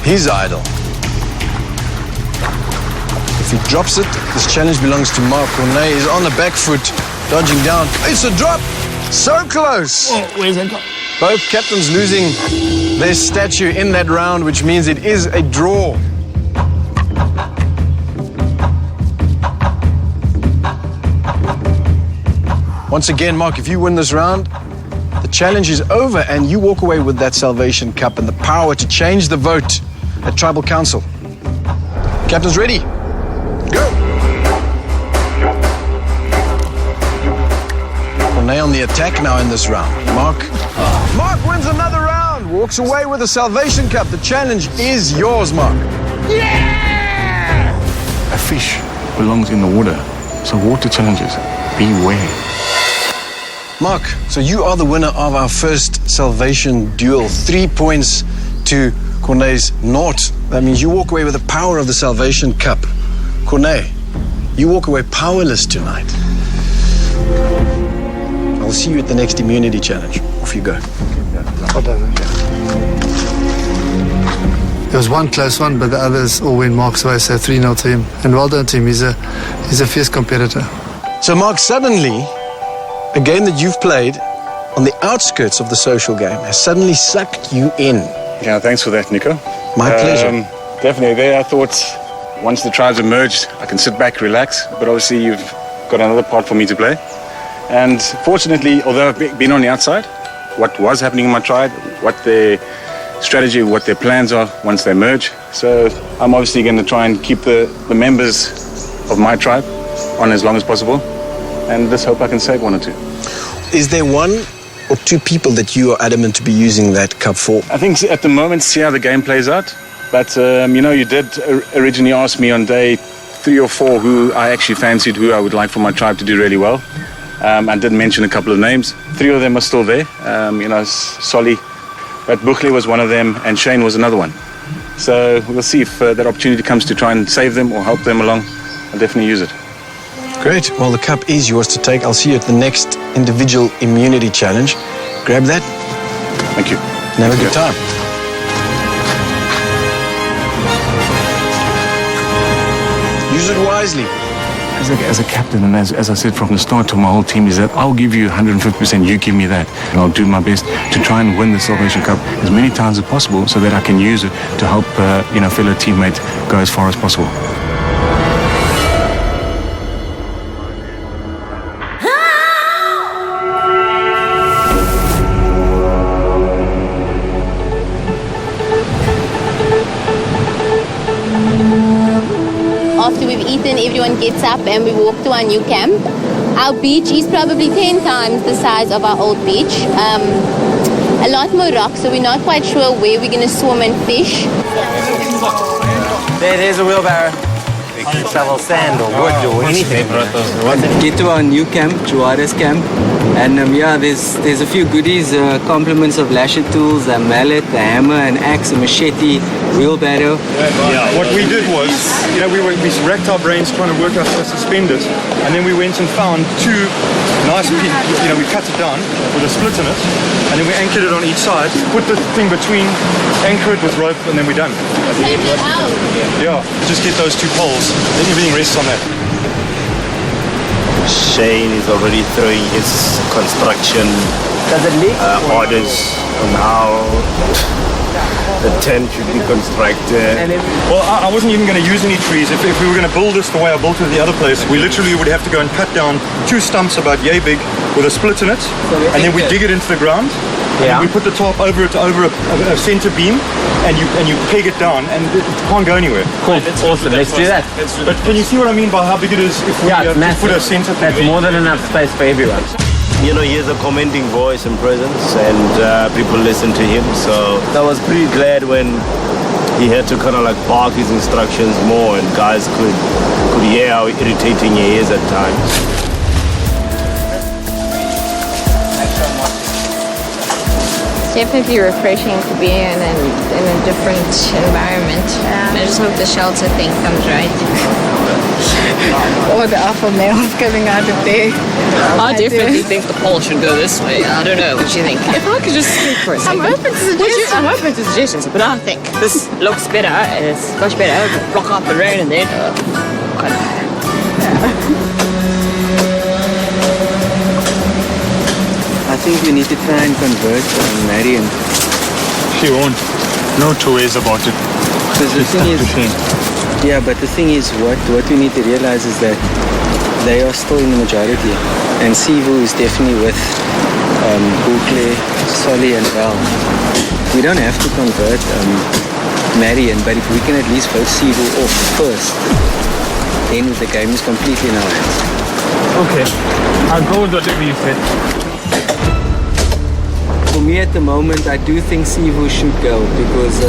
Speaker 4: his idol. If he drops it, this challenge belongs to Mark. Cornet is on the back foot, dodging down. It's a drop! So close!
Speaker 10: Oh, where's that go?
Speaker 4: Both captains losing their statue in that round, which means it is a draw. Once again, Mark, if you win this round, the challenge is over and you walk away with that Salvation Cup and the power to change the vote at Tribal Council. Captains ready? Go! Cornet on the attack now in this round. Mark wins another round, walks away with the Salvation Cup. The challenge is yours, Mark.
Speaker 18: A fish belongs in the water, so water challenges, beware.
Speaker 4: Mark, so you are the winner of our first Salvation duel. 3 points to Cornet's 0. That means you walk away with the power of the Salvation Cup. Cornet, you walk away powerless tonight. I'll see you at the next immunity challenge. Off you go.
Speaker 6: There was one close one, but the others all went Mark's way, so 3-0 to him. And well done to him. He's a fierce competitor.
Speaker 4: So, Mark, suddenly, a game that you've played on the outskirts of the social game has suddenly sucked you in.
Speaker 17: Yeah, thanks for that, Nico.
Speaker 4: My pleasure.
Speaker 17: Definitely. There, I thought once the tribes emerged, I can sit back, relax. But obviously, you've got another part for me to play. And fortunately, although I've been on the outside, what was happening in my tribe, what their strategy, what their plans are once they merge. So I'm obviously going to try and keep the members of my tribe on as long as possible. And just hope I can save 1 or 2.
Speaker 4: Is there 1 or 2 people that you are adamant to be using that cup for?
Speaker 17: I think at the moment, see how the game plays out. But, you did originally ask me on day 3 or 4 who I actually fancied, who I would like for my tribe to do really well. I did mention a couple of names. 3 of them are still there. Solly, but Buchle was one of them, and Shane was another one. So we'll see if that opportunity comes to try and save them or help them along. I'll definitely use it.
Speaker 4: Great. Well, the cup is yours to take. I'll see you at the next individual immunity challenge. Grab that.
Speaker 17: Thank you.
Speaker 4: And have a good time. Use it wisely.
Speaker 18: As a captain, and as I said from the start to my whole team, is that I'll give you 150%, you give me that. And I'll do my best to try and win the Salvation Cup as many times as possible so that I can use it to help fellow teammates go as far as possible.
Speaker 13: After we've eaten, everyone gets up and we walk to our new camp. Our beach is probably 10 times the size of our old beach. A lot more rocks, so we're not quite sure where we're going to swim and fish.
Speaker 5: There's a wheelbarrow. Shovel sand or wood or anything. Get to our new camp, Jwara's camp, and there's a few goodies, compliments of lasher tools, a mallet, a hammer, an axe, a machete, wheelbarrow.
Speaker 17: Yeah, what we did was, we racked our brains trying to work out how to suspend it, and then we went and found 2 nice pieces, we cut it down with a split in it, and then we anchored it on each side, put the thing between, anchor it with rope, and then we're done. Yeah, just get those 2 poles, then everything rests on that.
Speaker 9: Shane is already throwing his construction orders on how the tent should be constructed.
Speaker 17: Well, I wasn't even going to use any trees. If we were going to build this the way I built it at the other place, we literally would have to go and cut down 2 stumps about yay big with a split in it, and then we dig it into the ground, And we put the top over it, over a center beam, and you peg it down, and it can't go anywhere.
Speaker 5: Cool. Awesome. Let's do that.
Speaker 17: But can you see what I mean by how big it is if we just put a center?
Speaker 5: That's more than enough space for everyone.
Speaker 19: You know, he has a commanding voice and presence, and people listen to him. So I was pretty glad when he had to kind of like bark his instructions more, and guys could hear how irritating he is at times.
Speaker 2: Definitely refreshing to be in a different environment. I just hope the shelter thing comes right.
Speaker 15: Or the alpha males coming out of there.
Speaker 20: I definitely think the poll should go this way. I don't know what you think. If I could just speak for a second.
Speaker 15: I'm open to suggestions.
Speaker 20: I'm open to suggestions, but I think this looks better. It's much better. Block out the rain and then.
Speaker 7: I think we need to try and convert Marion.
Speaker 17: She won't. No two ways about it.
Speaker 7: Because the thing is, yeah, but the thing is, what we need to realize is that they are still in the majority, and Sivu is definitely with Bukle, Solly, and Val. We don't have to convert Marion, but if we can at least vote Sivu off first, then the game is completely in our hands.
Speaker 8: Okay, I'll go with whatever you said.
Speaker 7: For me at the moment, I do think Sivu should go because,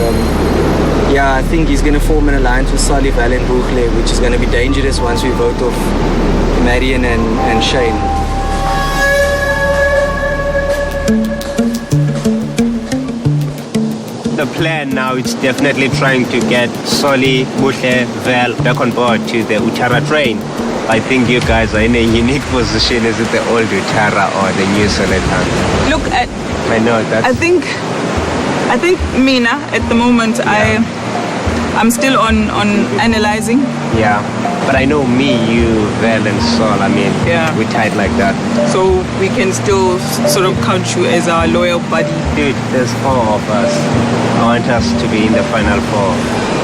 Speaker 7: I think he's going to form an alliance with Solly, Val and Bukle, which is going to be dangerous once we vote off Marion and Shane.
Speaker 3: The plan now is definitely trying to get Solly, Bukle, Val back on board to the Jwara train. I think you guys are in a unique position. Is it the old Jwara or the new Soletan?
Speaker 11: Look,
Speaker 3: I know that.
Speaker 11: I think Mina at the moment, I'm still on analyzing.
Speaker 3: Yeah, but I know me, you, Val and Sol, I mean, we're tight like that.
Speaker 11: So we can still sort of count you as our loyal buddy.
Speaker 3: Dude, there's 4 of us. I want us to be in the final 4.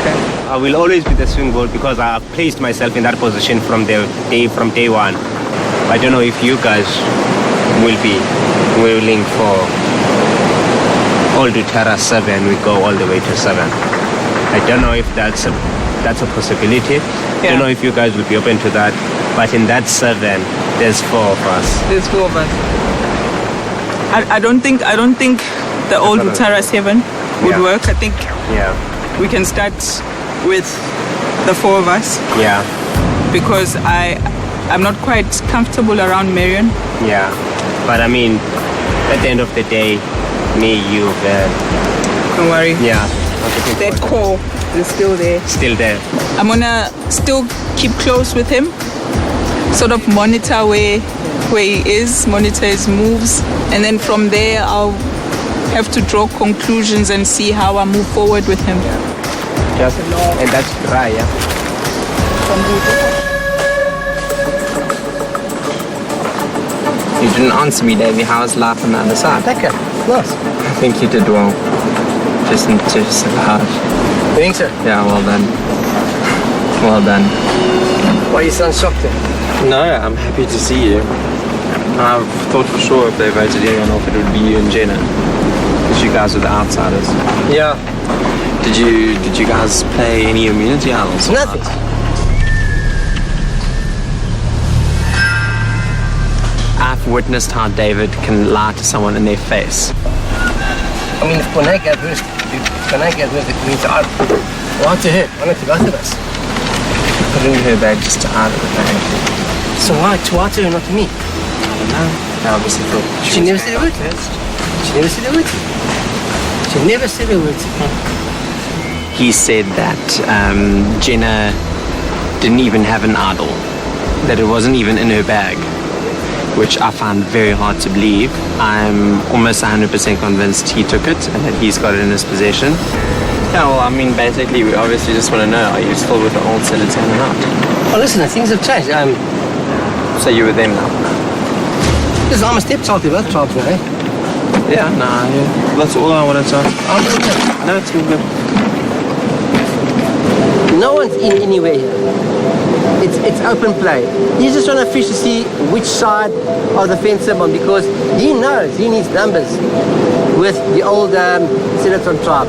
Speaker 3: Okay. I will always be the swing vote because I have placed myself in that position from day one. I don't know if you guys will be willing for all to Jwara 7, we go all the way to 7. I don't know if that's a possibility. I don't know if you guys will be open to that. But in that 7, there's 4 of us.
Speaker 11: There's 4 of us. I don't think the old Jwara 7 would work. I think we can start with the 4 of us.
Speaker 3: Yeah.
Speaker 11: Because I'm not quite comfortable around Marion.
Speaker 3: Yeah. But I mean, at the end of the day, me, you,
Speaker 11: don't worry.
Speaker 3: Yeah.
Speaker 11: That core is still there.
Speaker 3: Still there.
Speaker 11: I'm gonna still keep close with him. Sort of monitor where he is, monitor his moves, and then from there I'll have to draw conclusions and see how I move forward with him.
Speaker 3: Just and that's dry, yeah.
Speaker 5: You didn't answer me, Davey. How's life on the other side?
Speaker 14: Okay, nice.
Speaker 5: I think you did well. Just hard.
Speaker 14: You think so?
Speaker 5: Yeah, well done. Well done.
Speaker 14: Why you sound shocked then?
Speaker 5: No, I'm happy to see you. I thought for sure if they voted anyone off, it would be you and Jenna. Because you guys are the outsiders.
Speaker 14: Yeah.
Speaker 5: Did you guys play any immunity idols?
Speaker 14: Nothing.
Speaker 5: I've witnessed how David can lie to someone in their face.
Speaker 14: I mean, if Konai gave her the community idol, why to her? Why not to both of us?
Speaker 5: Put in her bag just to hide it, I think.
Speaker 14: So why to her, not to me?
Speaker 5: I don't know. I obviously thought
Speaker 14: She never said a word to me. She never said a word to me. She never said a word to me.
Speaker 5: He said that Jenna didn't even have an idol, that it wasn't even in her bag, which I find very hard to believe. I'm almost 100% convinced he took it and that he's got it in his possession. Yeah, well, I mean, basically, we obviously just want to know, are you still with the old Silatan or not?
Speaker 14: Oh, listen, things have changed.
Speaker 5: So you're with them now?
Speaker 14: Listen, I'm a stepchild to both tribes now, eh?
Speaker 5: Yeah, that's all I wanted to say. No, it's all good.
Speaker 14: No one's in anywhere here. it's open play. He's just trying to fish to see which side of the fence I'm on, because he knows he needs numbers with the old Silaton tribe.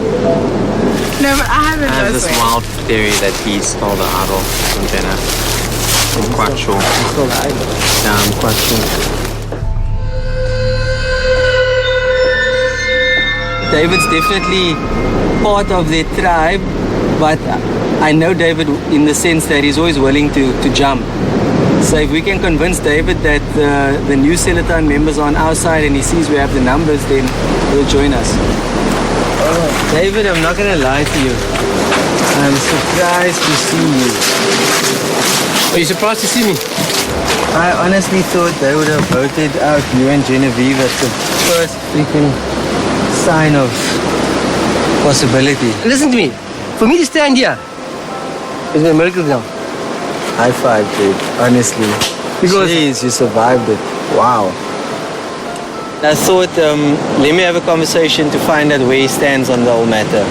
Speaker 15: No, but I haven't.
Speaker 5: I have this wild theory that he stole the idol from Jenna. I'm quite sure.
Speaker 14: He stole the idol?
Speaker 5: Yeah, I'm quite sure.
Speaker 16: David's definitely part of their tribe, but I know David in the sense that he's always willing to jump. So if we can convince David that the new Silaton members are on our side and he sees we have the numbers, then he'll join us. David, I'm not going to lie to you. I'm surprised to see you.
Speaker 14: Are you surprised to see me?
Speaker 16: I honestly thought they would have voted out you and Genevieve as the first freaking sign of possibility.
Speaker 14: Listen to me. For me to stand here is a miracle now.
Speaker 16: High five, dude. Honestly.
Speaker 14: Because
Speaker 16: jeez, you survived it. Wow. I thought, let me have a conversation to find out where he stands on the whole matter.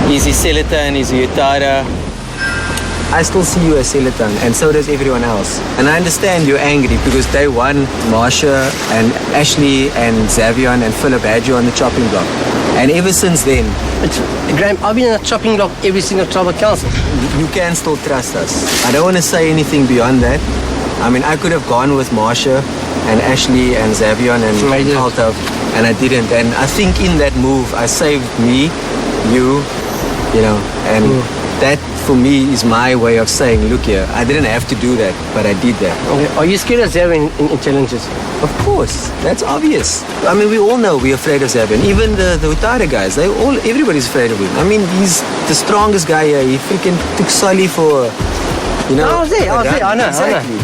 Speaker 16: Is he Silaton? Is he Utara? I still see you as Silaton, and so does everyone else. And I understand you're angry because day one, Marsha and Ashley and Xavion and Philip had you on the chopping block. And ever since then...
Speaker 14: Graham, I've been on a chopping block every single tribal council.
Speaker 16: You can still trust us. I don't want to say anything beyond that. I mean, I could have gone with Marsha and Ashley and Xavion and Altaf, and I didn't. And I think in that move, I saved me, you know, and that for me is my way of saying, look here, I didn't have to do that, but I did that.
Speaker 14: Okay. Are you scared of Xavion in challenges?
Speaker 16: Of course, that's obvious. I mean, we all know we're afraid of Xavion. Even the Utara guys, everybody's afraid of him. I mean, he's the strongest guy here. He freaking took Sully for, you know.
Speaker 14: I was there. I know.
Speaker 16: Exactly.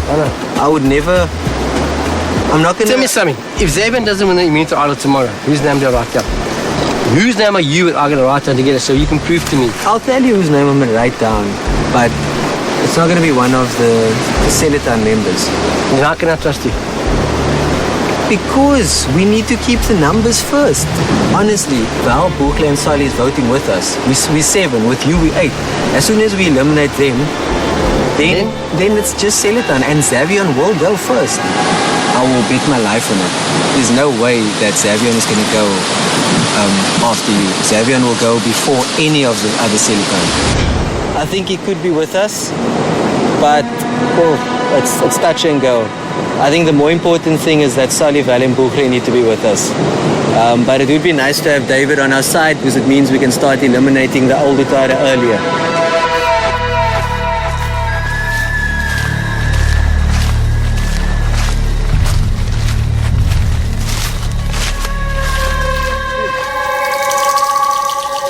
Speaker 16: I would never. I'm not gonna.
Speaker 14: Tell me something. If Xavion doesn't win the immunity idol tomorrow, whose name do I write down? Whose name are you and I going to write down together so you can prove to me?
Speaker 16: I'll tell you whose name I'm going to write down, but it's not going to be one of the Silaton members.
Speaker 14: Then how can I trust you?
Speaker 16: Because we need to keep the numbers first. Honestly, Val, Bukle and Sally is voting with us. We're 7, with you we're 8. As soon as we eliminate them, then it's just Silaton, and Xavion will go first. I will bet my life on it. There's no way that Xavion is going to go after you. Xavion will go before any of the other Silaton. I think he could be with us, but it's touch and go. I think the more important thing is that Sally, Val and Bukle need to be with us. But it would be nice to have David on our side because it means we can start eliminating the old Utara earlier.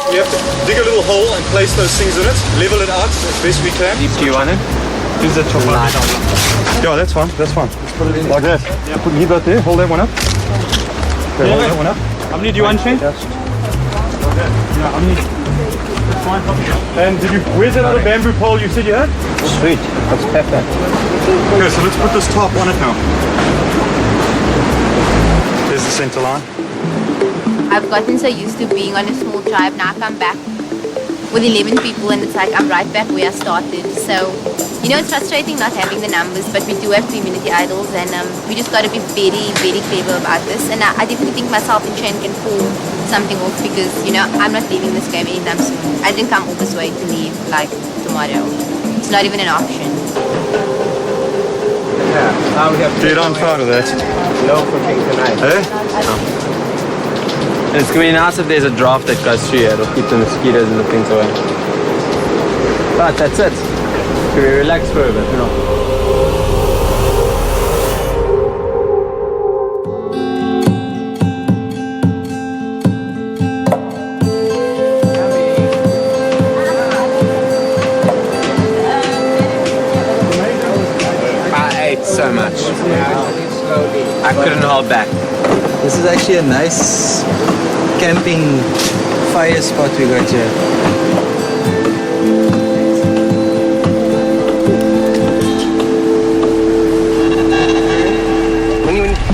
Speaker 17: We have to dig a little hole and place those things in it, level it out as best we can.
Speaker 5: Deep, do you want it?
Speaker 17: Use the chopper. Yeah, that's fine. Let's put it in like that. Yeah. Put me about there. Hold that one up. Okay, hold that one up.
Speaker 8: How many do you want, Shane?
Speaker 17: Yeah, how many? That's fine. And where's that other bamboo pole you said you had?
Speaker 14: Sweet. That's perfect.
Speaker 17: Okay, so let's put this top on it now. There's the center line.
Speaker 13: I've gotten so used to being on a small tribe. Now I come back with 11 people and it's like I'm right back where I started. So, you know, it's frustrating not having the numbers, but we do have community idols and we just got to be very, very clever about this. And I definitely think myself and Shane can pull something off because, you know, I'm not leaving this game anytime soon. I didn't come all this way to leave like tomorrow. It's not even an option.
Speaker 16: Yeah, I would have to.
Speaker 17: Dude, I'm proud of that.
Speaker 16: No cooking tonight.
Speaker 17: Eh?
Speaker 5: It's going to be nice if there's a draft that goes through here. It'll keep the mosquitoes and the things away. But that's it. Can we relax for a bit, you know? I ate so much. I couldn't hold back.
Speaker 16: This is actually a nice camping fire spot we got here.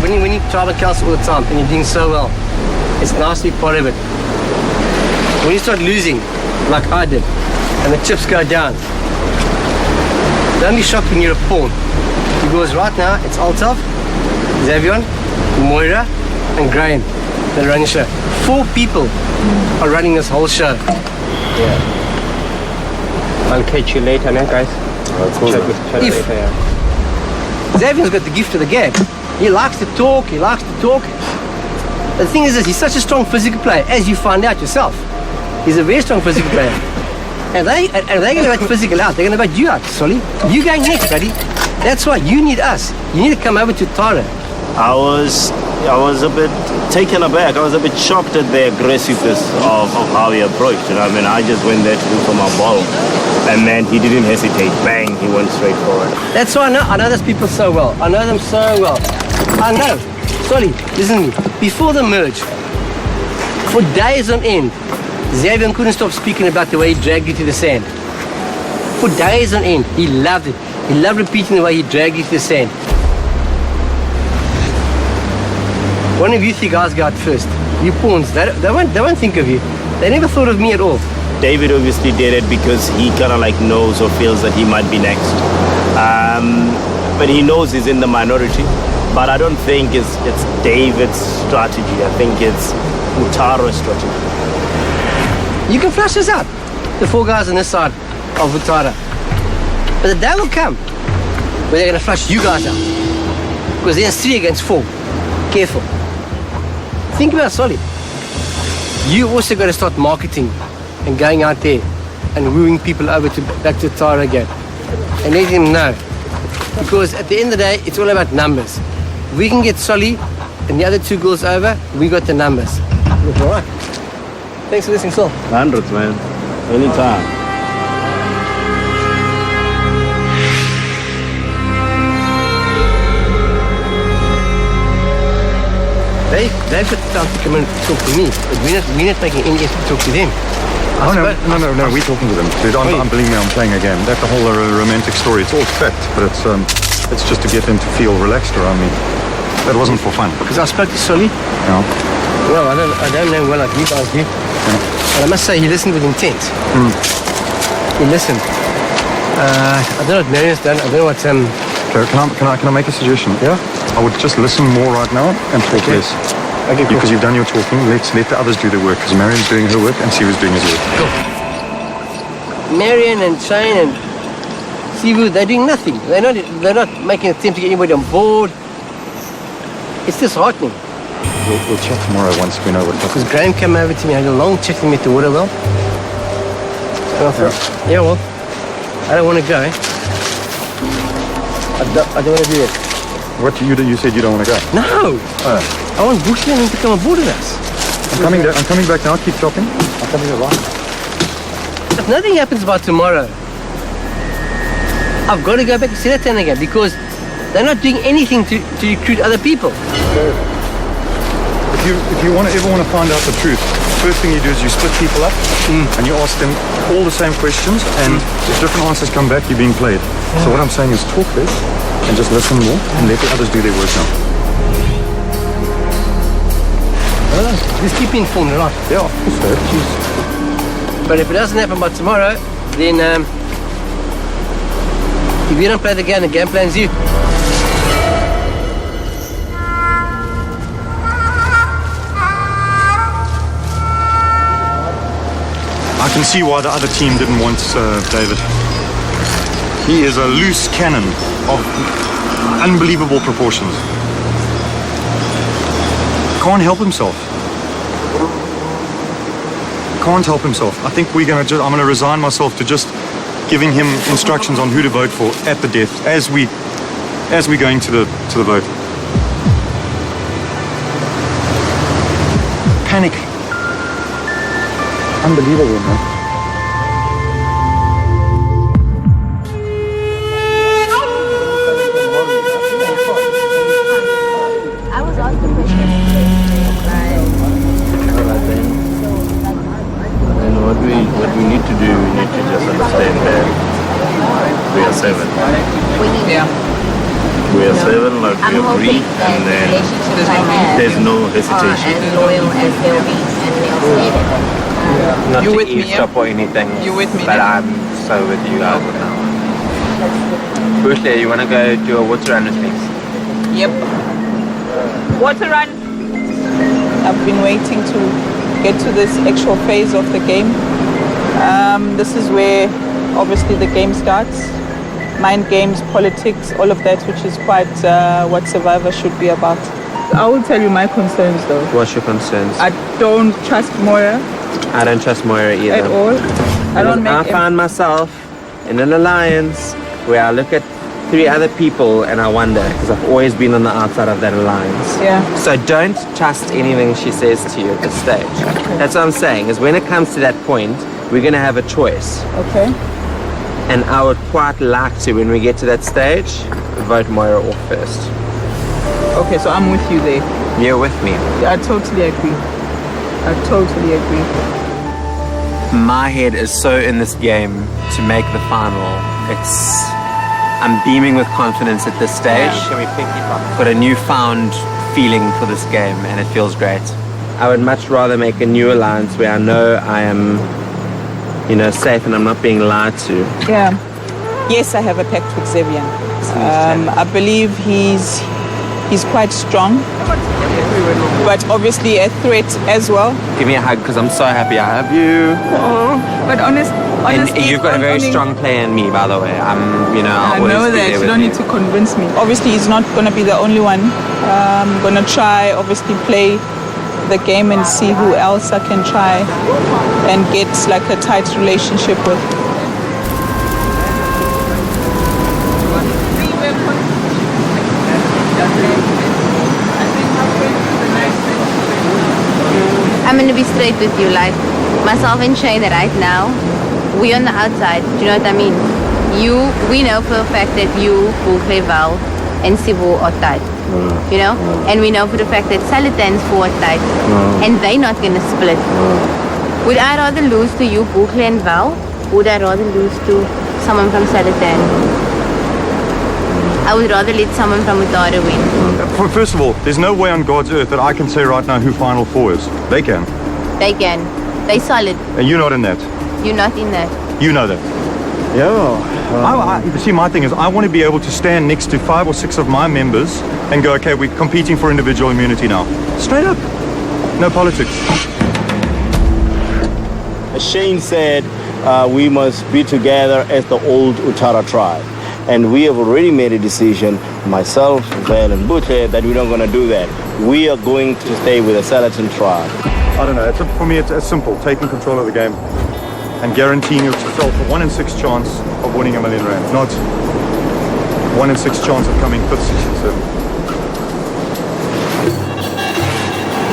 Speaker 14: When you tribal council all the time and you're doing so well, it's nice to be part of it. When you start losing, like I did, and the chips go down, Don't be shocked when you're a pawn. Because right now, it's Altaf, Xavier, Moira, and Graham that are running the show. 4 people are running this whole show.
Speaker 3: Yeah. I'll catch you later, man, guys. Chat
Speaker 14: If
Speaker 3: later, yeah.
Speaker 14: Xavier's got the gift of the gab. He likes to talk, The thing is this, he's such a strong physical player, as you find out yourself. He's a very strong physical player. And they're going to bat physical out. They're going to bat you out, Solly. You going next, buddy. That's why you need us. You need to come over to Tara.
Speaker 19: I was a bit taken aback. I was a bit shocked at the aggressiveness of how he approached it. I mean, I just went there to look for my ball. And then he didn't hesitate. Bang, he went straight forward.
Speaker 14: That's why I know those people so well. I know them so well. I know. Solly, listen to me. Before the merge, for days on end, Xavier couldn't stop speaking about the way he dragged you to the sand. For days on end, he loved it. He loved repeating the way he dragged you to the sand. One of you 3 guys go out first. You pawns, they won't think of you. They never thought of me at all.
Speaker 19: David obviously did it because he kind of like knows or feels that he might be next. But he knows he's in the minority. But I don't think it's David's strategy. I think it's Utaro's strategy.
Speaker 14: You can flush us out, the 4 guys on this side of Utara. But the day will come where they're going to flush you guys out. Because there's 3 against 4. Careful. Think about Solly. You also got to start marketing and going out there and wooing people over back to Utara again. And letting them know. Because at the end of the day, it's all about numbers. If we can get Solly and the other 2 girls over, we got the numbers. All right. Thanks for listening, Sol.
Speaker 19: Hundreds, man. Anytime.
Speaker 14: They've got time to come and talk to me, but we're not making any effort to talk to them.
Speaker 17: Oh, no, we're talking to them. Dude, believe me, I'm playing a game. That's the whole romantic story. It's all fact, but it's just to get them to feel relaxed around me. That wasn't for fun.
Speaker 14: Because I spoke to Solly.
Speaker 17: Yeah.
Speaker 14: Well, I don't know well like you guys do. And I must say, he listened with intent. He listened. I don't know what Marion's done. I don't know what...
Speaker 17: Okay, can I make a suggestion?
Speaker 14: Yeah?
Speaker 17: I would just listen more right now and talk less.
Speaker 14: Okay, cool.
Speaker 17: Because you've done your talking, let the others do their work. Because Marion's doing her work and Sivu's doing his work.
Speaker 14: Cool. Marion and Shane and Sivu, they're doing nothing. They're not making an attempt to get anybody on board. It's disheartening.
Speaker 17: We'll chat tomorrow once we know what happens.
Speaker 14: Because Graham came over to me, I had a long chat with me at the water well. And I thought, yeah, well, I don't want to go. I don't want to do it.
Speaker 17: What you said you don't want to go?
Speaker 14: No! I want Bushland to come aboard with us.
Speaker 17: I'm coming back now, keep chopping. I'm coming along.
Speaker 14: If nothing happens by tomorrow, I've got to go back to Selatan again because they're not doing anything to recruit other people.
Speaker 17: If you ever want to find out the truth, first thing you do is you split people up and you ask them all the same questions, and if different answers come back, you're being played. So what I'm saying is talk less and just listen more and let the others do their work now.
Speaker 14: Just keep me informed, right?
Speaker 17: Yeah, of course.
Speaker 14: But if it doesn't happen by tomorrow, then if you don't play the game plan's you.
Speaker 17: I can see why the other team didn't want David. He is a loose cannon of unbelievable proportions. Can't help himself. I think I'm going to resign myself to just giving him instructions on who to vote for at the death as we're going to the vote. Panic. Unbelievable, man.
Speaker 13: I was asked the question.
Speaker 19: And what we need to do, we need to just understand that we are 7. We are 7, like we agree, and then there's no hesitation.
Speaker 13: As loyal as they'll be, and they'll stay there.
Speaker 5: Not
Speaker 11: You
Speaker 5: to
Speaker 11: with me,
Speaker 5: eavesdrop or anything.
Speaker 11: You with me,
Speaker 5: But
Speaker 11: yeah?
Speaker 5: I'm so with you, Albert, now. Butle, you want to go do a water run with me?
Speaker 11: Yep. Water run. I've been waiting to get to this actual phase of the game. This is where obviously the game starts. Mind games, politics, all of that, which is quite what Survivor should be about. I will tell you my concerns though.
Speaker 5: What's your concerns?
Speaker 11: I don't trust Moira.
Speaker 5: I don't trust Moira either.
Speaker 11: At all.
Speaker 5: I find myself in an alliance where I look at 3 other people and I wonder, because I've always been on the outside of that alliance.
Speaker 11: Yeah.
Speaker 5: So don't trust anything she says to you at this stage. That's what I'm saying, is when it comes to that point, we're going to have a choice.
Speaker 11: Okay.
Speaker 5: And I would quite like to, when we get to that stage, vote Moira off first.
Speaker 11: Okay, so I'm with you there.
Speaker 5: You're with me.
Speaker 11: I totally agree. I totally agree.
Speaker 5: My head is so in this game to make the final. I'm beaming with confidence at this stage. Can we pick it up? Got a newfound feeling for this game and it feels great. I would much rather make a new alliance where I know I am, safe and I'm not being lied to.
Speaker 11: Yeah. Yes, I have a pact with Xavier. I believe he's quite strong, but obviously a threat as well.
Speaker 5: Give me a hug because I'm so happy I have you.
Speaker 11: Oh, but honestly,
Speaker 5: and you've got a very strong player in me, by the way.
Speaker 11: I know that. You don't need to convince me. Obviously, he's not going to be the only one. I'm going to try, obviously, play the game and see who else I can try and get like a tight relationship with.
Speaker 13: I'm going to be straight with you, like myself and Shane right now, we on the outside, do you know what I mean? We know for a fact that you, Buhle, Val, and Sivu are tight, you know? And we know for the fact that Salatan's 4 are tight, and they're not going to split. Would I rather lose to you, Buhle and Val, or would I rather lose to someone from Salatan? I would rather let someone from Juara win.
Speaker 17: First of all, there's no way on God's earth that I can say right now who Final 4 is. They can.
Speaker 13: They can. They solid.
Speaker 17: And you're not in that.
Speaker 13: You're not in that.
Speaker 17: You know that.
Speaker 19: Yeah.
Speaker 17: See, my thing is I want to be able to stand next to 5 or 6 of my members and go, okay, we're competing for individual immunity now. Straight up. No politics.
Speaker 19: As Shane said, we must be together as the old Uttara tribe. And we have already made a decision, myself, Val and Butle, that we're not going to do that. We are going to stay with the Salatan tribe.
Speaker 17: I don't know. For me, it's simple. Taking control of the game and guaranteeing yourself a 1 in 6 chance of winning R1 million. Not 1 in 6 chance of coming 5th, 6th, and 7th.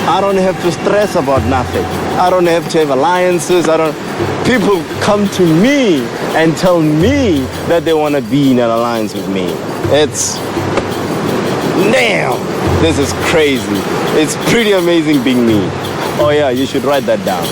Speaker 19: I don't have to stress about nothing. I don't have to have alliances. People come to me and tell me that they want to be in an alliance with me. Damn, this is crazy. It's pretty amazing being me. Oh yeah, you should write that down.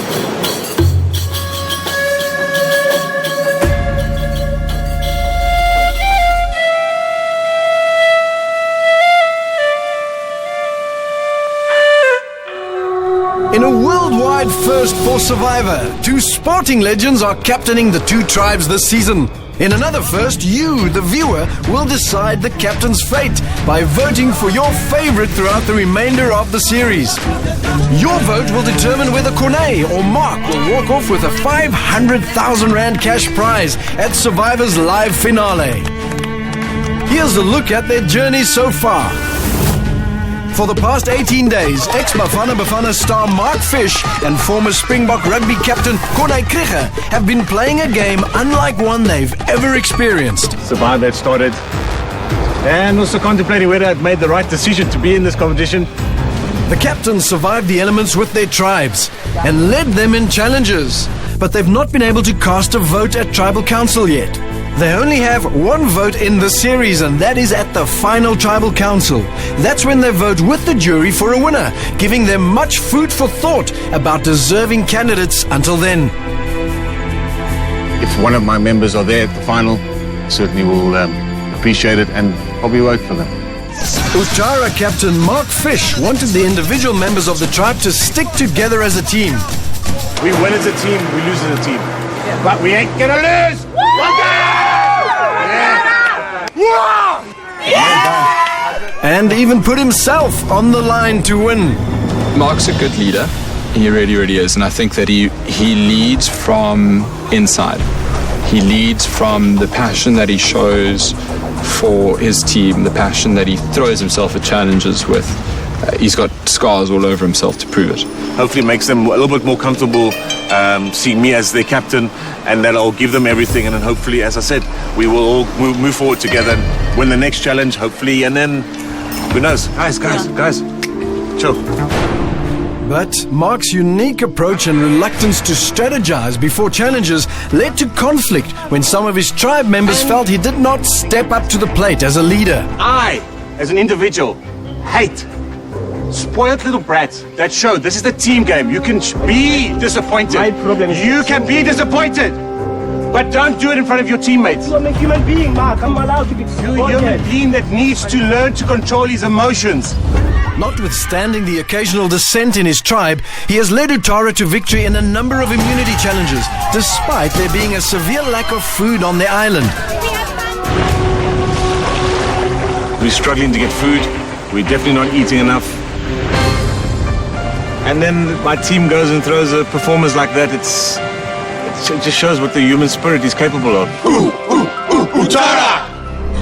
Speaker 1: In a worldwide first for Survivor, 2 sporting legends are captaining the 2 tribes this season. In another first, you, the viewer, will decide the captain's fate by voting for your favorite throughout the remainder of the series. Your vote will determine whether Corne or Mark will walk off with a 500,000 Rand cash prize at Survivor's live finale. Here's a look at their journey so far. For the past 18 days, ex-Bafana Bafana star Mark Fish and former Springbok rugby captain Corne Krige have been playing a game unlike one they've ever experienced.
Speaker 9: Survivor had started and also contemplating whether I'd made the right decision to be in this competition.
Speaker 1: The captains survived the elements with their tribes and led them in challenges, but they've not been able to cast a vote at Tribal Council yet. They only have 1 vote in the series, and that is at the final Tribal Council. That's when they vote with the jury for a winner, giving them much food for thought about deserving candidates until then.
Speaker 18: If one of my members are there at the final, certainly will appreciate it and probably vote for them.
Speaker 1: Jwara captain Mark Fish wanted the individual members of the tribe to stick together as a team.
Speaker 9: We win as a team, we lose as a team. But we ain't gonna lose! Yeah.
Speaker 1: And even put himself on the line to win.
Speaker 21: Mark's a good leader. He really, really is. And I think that he leads from inside. He leads from the passion that he shows for his team, the passion that he throws himself at challenges with. He's got scars all over himself to prove it.
Speaker 12: Hopefully it makes them a little bit more comfortable seeing me as their captain, and that I'll give them everything, and then hopefully, as I said, we will all move forward together and win the next challenge, hopefully, and then, who knows? Guys, chill.
Speaker 1: But Mark's unique approach and reluctance to strategize before challenges led to conflict when some of his tribe members felt he did not step up to the plate as a leader.
Speaker 12: I, as an individual, hate spoiled little brats that show this is the team game. You can be disappointed.
Speaker 3: My problem is
Speaker 12: you can be disappointed, but don't do it in front of your teammates.
Speaker 3: I'm a human being, Mark. I'm allowed to be disappointed.
Speaker 12: You're a human being that needs to learn to control his emotions.
Speaker 1: Notwithstanding the occasional dissent in his tribe, he has led Utara to victory in a number of immunity challenges, despite there being a severe lack of food on the island.
Speaker 12: We're struggling to get food. We're definitely not eating enough. And then my team goes and throws a performance like that. It just shows what the human spirit is capable of.
Speaker 1: Juara!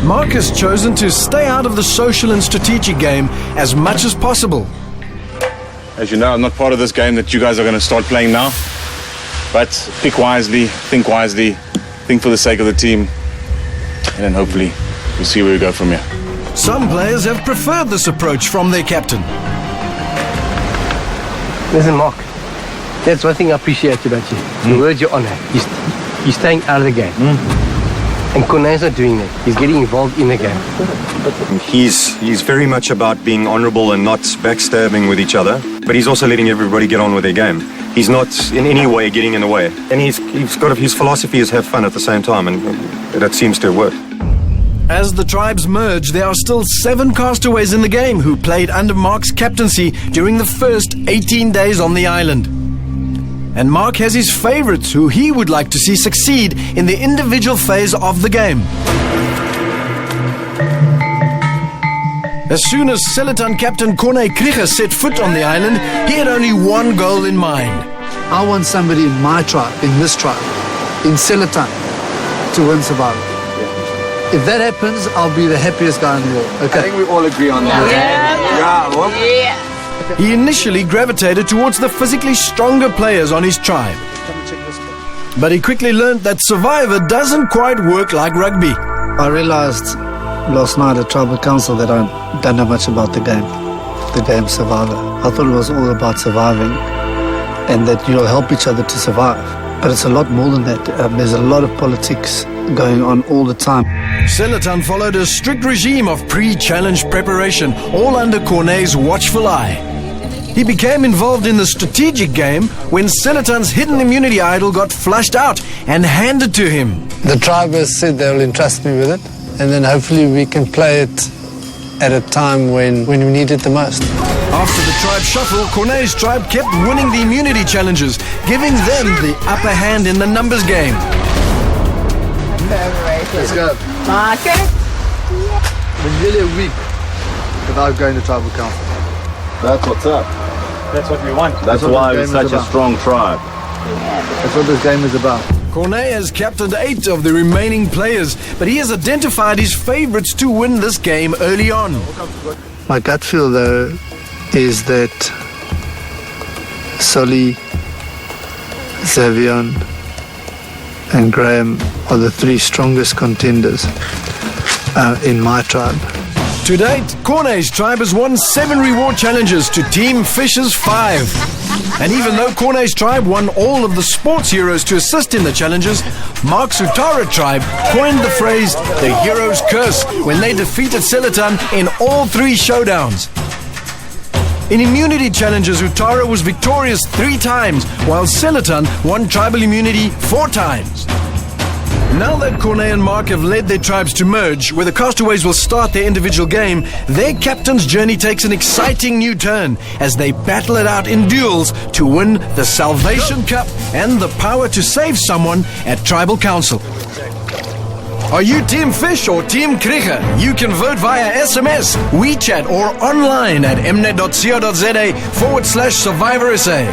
Speaker 1: Mark has chosen to stay out of the social and strategic game as much as possible.
Speaker 17: As you know, I'm not part of this game that you guys are going to start playing now. But pick wisely, think for the sake of the team, and then hopefully we'll see where we go from here.
Speaker 1: Some players have preferred this approach from their captain.
Speaker 14: Listen, Mark, that's one thing I appreciate about you. The words your honor. You're staying out of the game. And Corne's not doing that. He's getting involved in the game.
Speaker 22: He's very much about being honourable and not backstabbing with each other, but he's also letting everybody get on with their game. He's not in any way getting in the way. And his philosophy is have fun at the same time, and that seems to have worked.
Speaker 1: As the tribes merge, there are still 7 castaways in the game who played under Mark's captaincy during the first 18 days on the island. And Mark has his favorites who he would like to see succeed in the individual phase of the game. As soon as Seletan captain Corne Krieger set foot on the island, he had only one goal in mind.
Speaker 6: I want somebody in my tribe, in this tribe, in Seletan, to win survival. If that happens, I'll be the happiest guy in the world. Okay.
Speaker 5: I think we all agree on that.
Speaker 1: Yeah. He initially gravitated towards the physically stronger players on his tribe. But he quickly learned that Survivor doesn't quite work like rugby.
Speaker 6: I realized last night at Tribal Council that I don't know much about the game Survivor. I thought it was all about surviving and that you'll help each other to survive. But it's a lot more than that. There's a lot of politics going on all the time.
Speaker 1: Seletan followed a strict regime of pre-challenge preparation, all under Corne's watchful eye. He became involved in the strategic game when Seletan's hidden immunity idol got flushed out and handed to him.
Speaker 6: The tribe has said they'll entrust me with it, and then hopefully we can play it at a time when we need it the most.
Speaker 1: After the tribe shuffle, Corne's tribe kept winning the immunity challenges, giving them the upper hand in the numbers game.
Speaker 6: Let's go.
Speaker 15: Market.
Speaker 6: We're nearly a week without going to Tribal Council.
Speaker 9: That's what's up.
Speaker 8: That's what we want.
Speaker 9: That's why we're such a strong tribe.
Speaker 6: That's what this game is about.
Speaker 1: Corne has captained 8 of the remaining players, but he has identified his favorites to win this game early on.
Speaker 6: My gut feel, though, is that Solly, Xavion, and Graham are the 3 strongest contenders in my tribe.
Speaker 1: To date, Corne's tribe has won 7 reward challenges to Team Fisher's 5. And even though Corne's tribe won all of the sports heroes to assist in the challenges, Mark's Utara tribe coined the phrase the hero's curse when they defeated Seletan in all 3 showdowns. In immunity challenges, Utara was victorious 3 times, while Seletan won tribal immunity 4 times. Now that Corne and Mark have led their tribes to merge, where the castaways will start their individual game, their captain's journey takes an exciting new turn as they battle it out in duels to win the Salvation Cup and the power to save someone at Tribal Council. Are you Team Fish or Team Krige? You can vote via SMS, WeChat or online at mnet.co.za/SurvivorSA.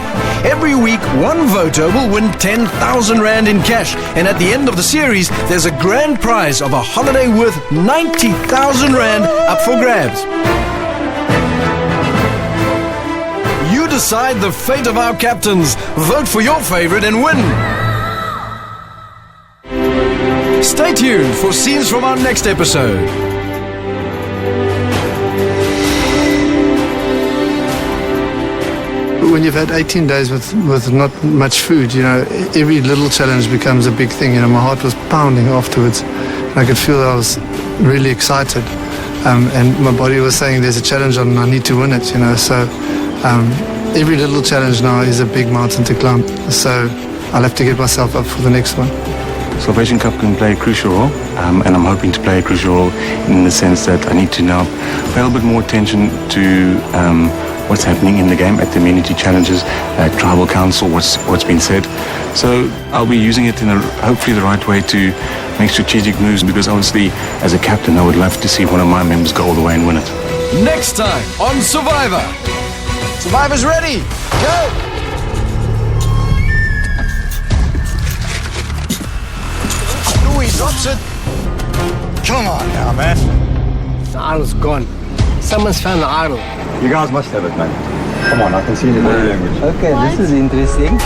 Speaker 1: Every week, one voter will win 10,000 Rand in cash, and at the end of the series, there's a grand prize of a holiday worth 90,000 Rand up for grabs. You decide the fate of our captains. Vote for your favorite and win. Stay tuned for scenes from our next episode.
Speaker 6: When you've had 18 days with not much food, every little challenge becomes a big thing. My heart was pounding afterwards. I could feel I was really excited. And my body was saying there's a challenge on and I need to win it, So every little challenge now is a big mountain to climb. So I'll have to get myself up for the next one.
Speaker 18: Salvation Cup can play a crucial role, and I'm hoping to play a crucial role in the sense that I need to now pay a little bit more attention to what's happening in the game at the immunity challenges, tribal council, what's been said. So I'll be using it in hopefully the right way to make strategic moves, because obviously as a captain I would love to see one of my members go all the way and win it.
Speaker 1: Next time on Survivor. Survivor's ready. Go! Louis drops it.
Speaker 22: Come on now, man.
Speaker 14: The idol's gone. Someone's found the idol.
Speaker 22: You guys must have it, man. Come on, I can see in your body language.
Speaker 16: Okay, this is interesting.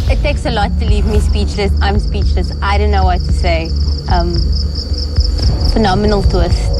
Speaker 13: It takes a lot to leave me speechless. I'm speechless. I don't know what to say. Phenomenal twist.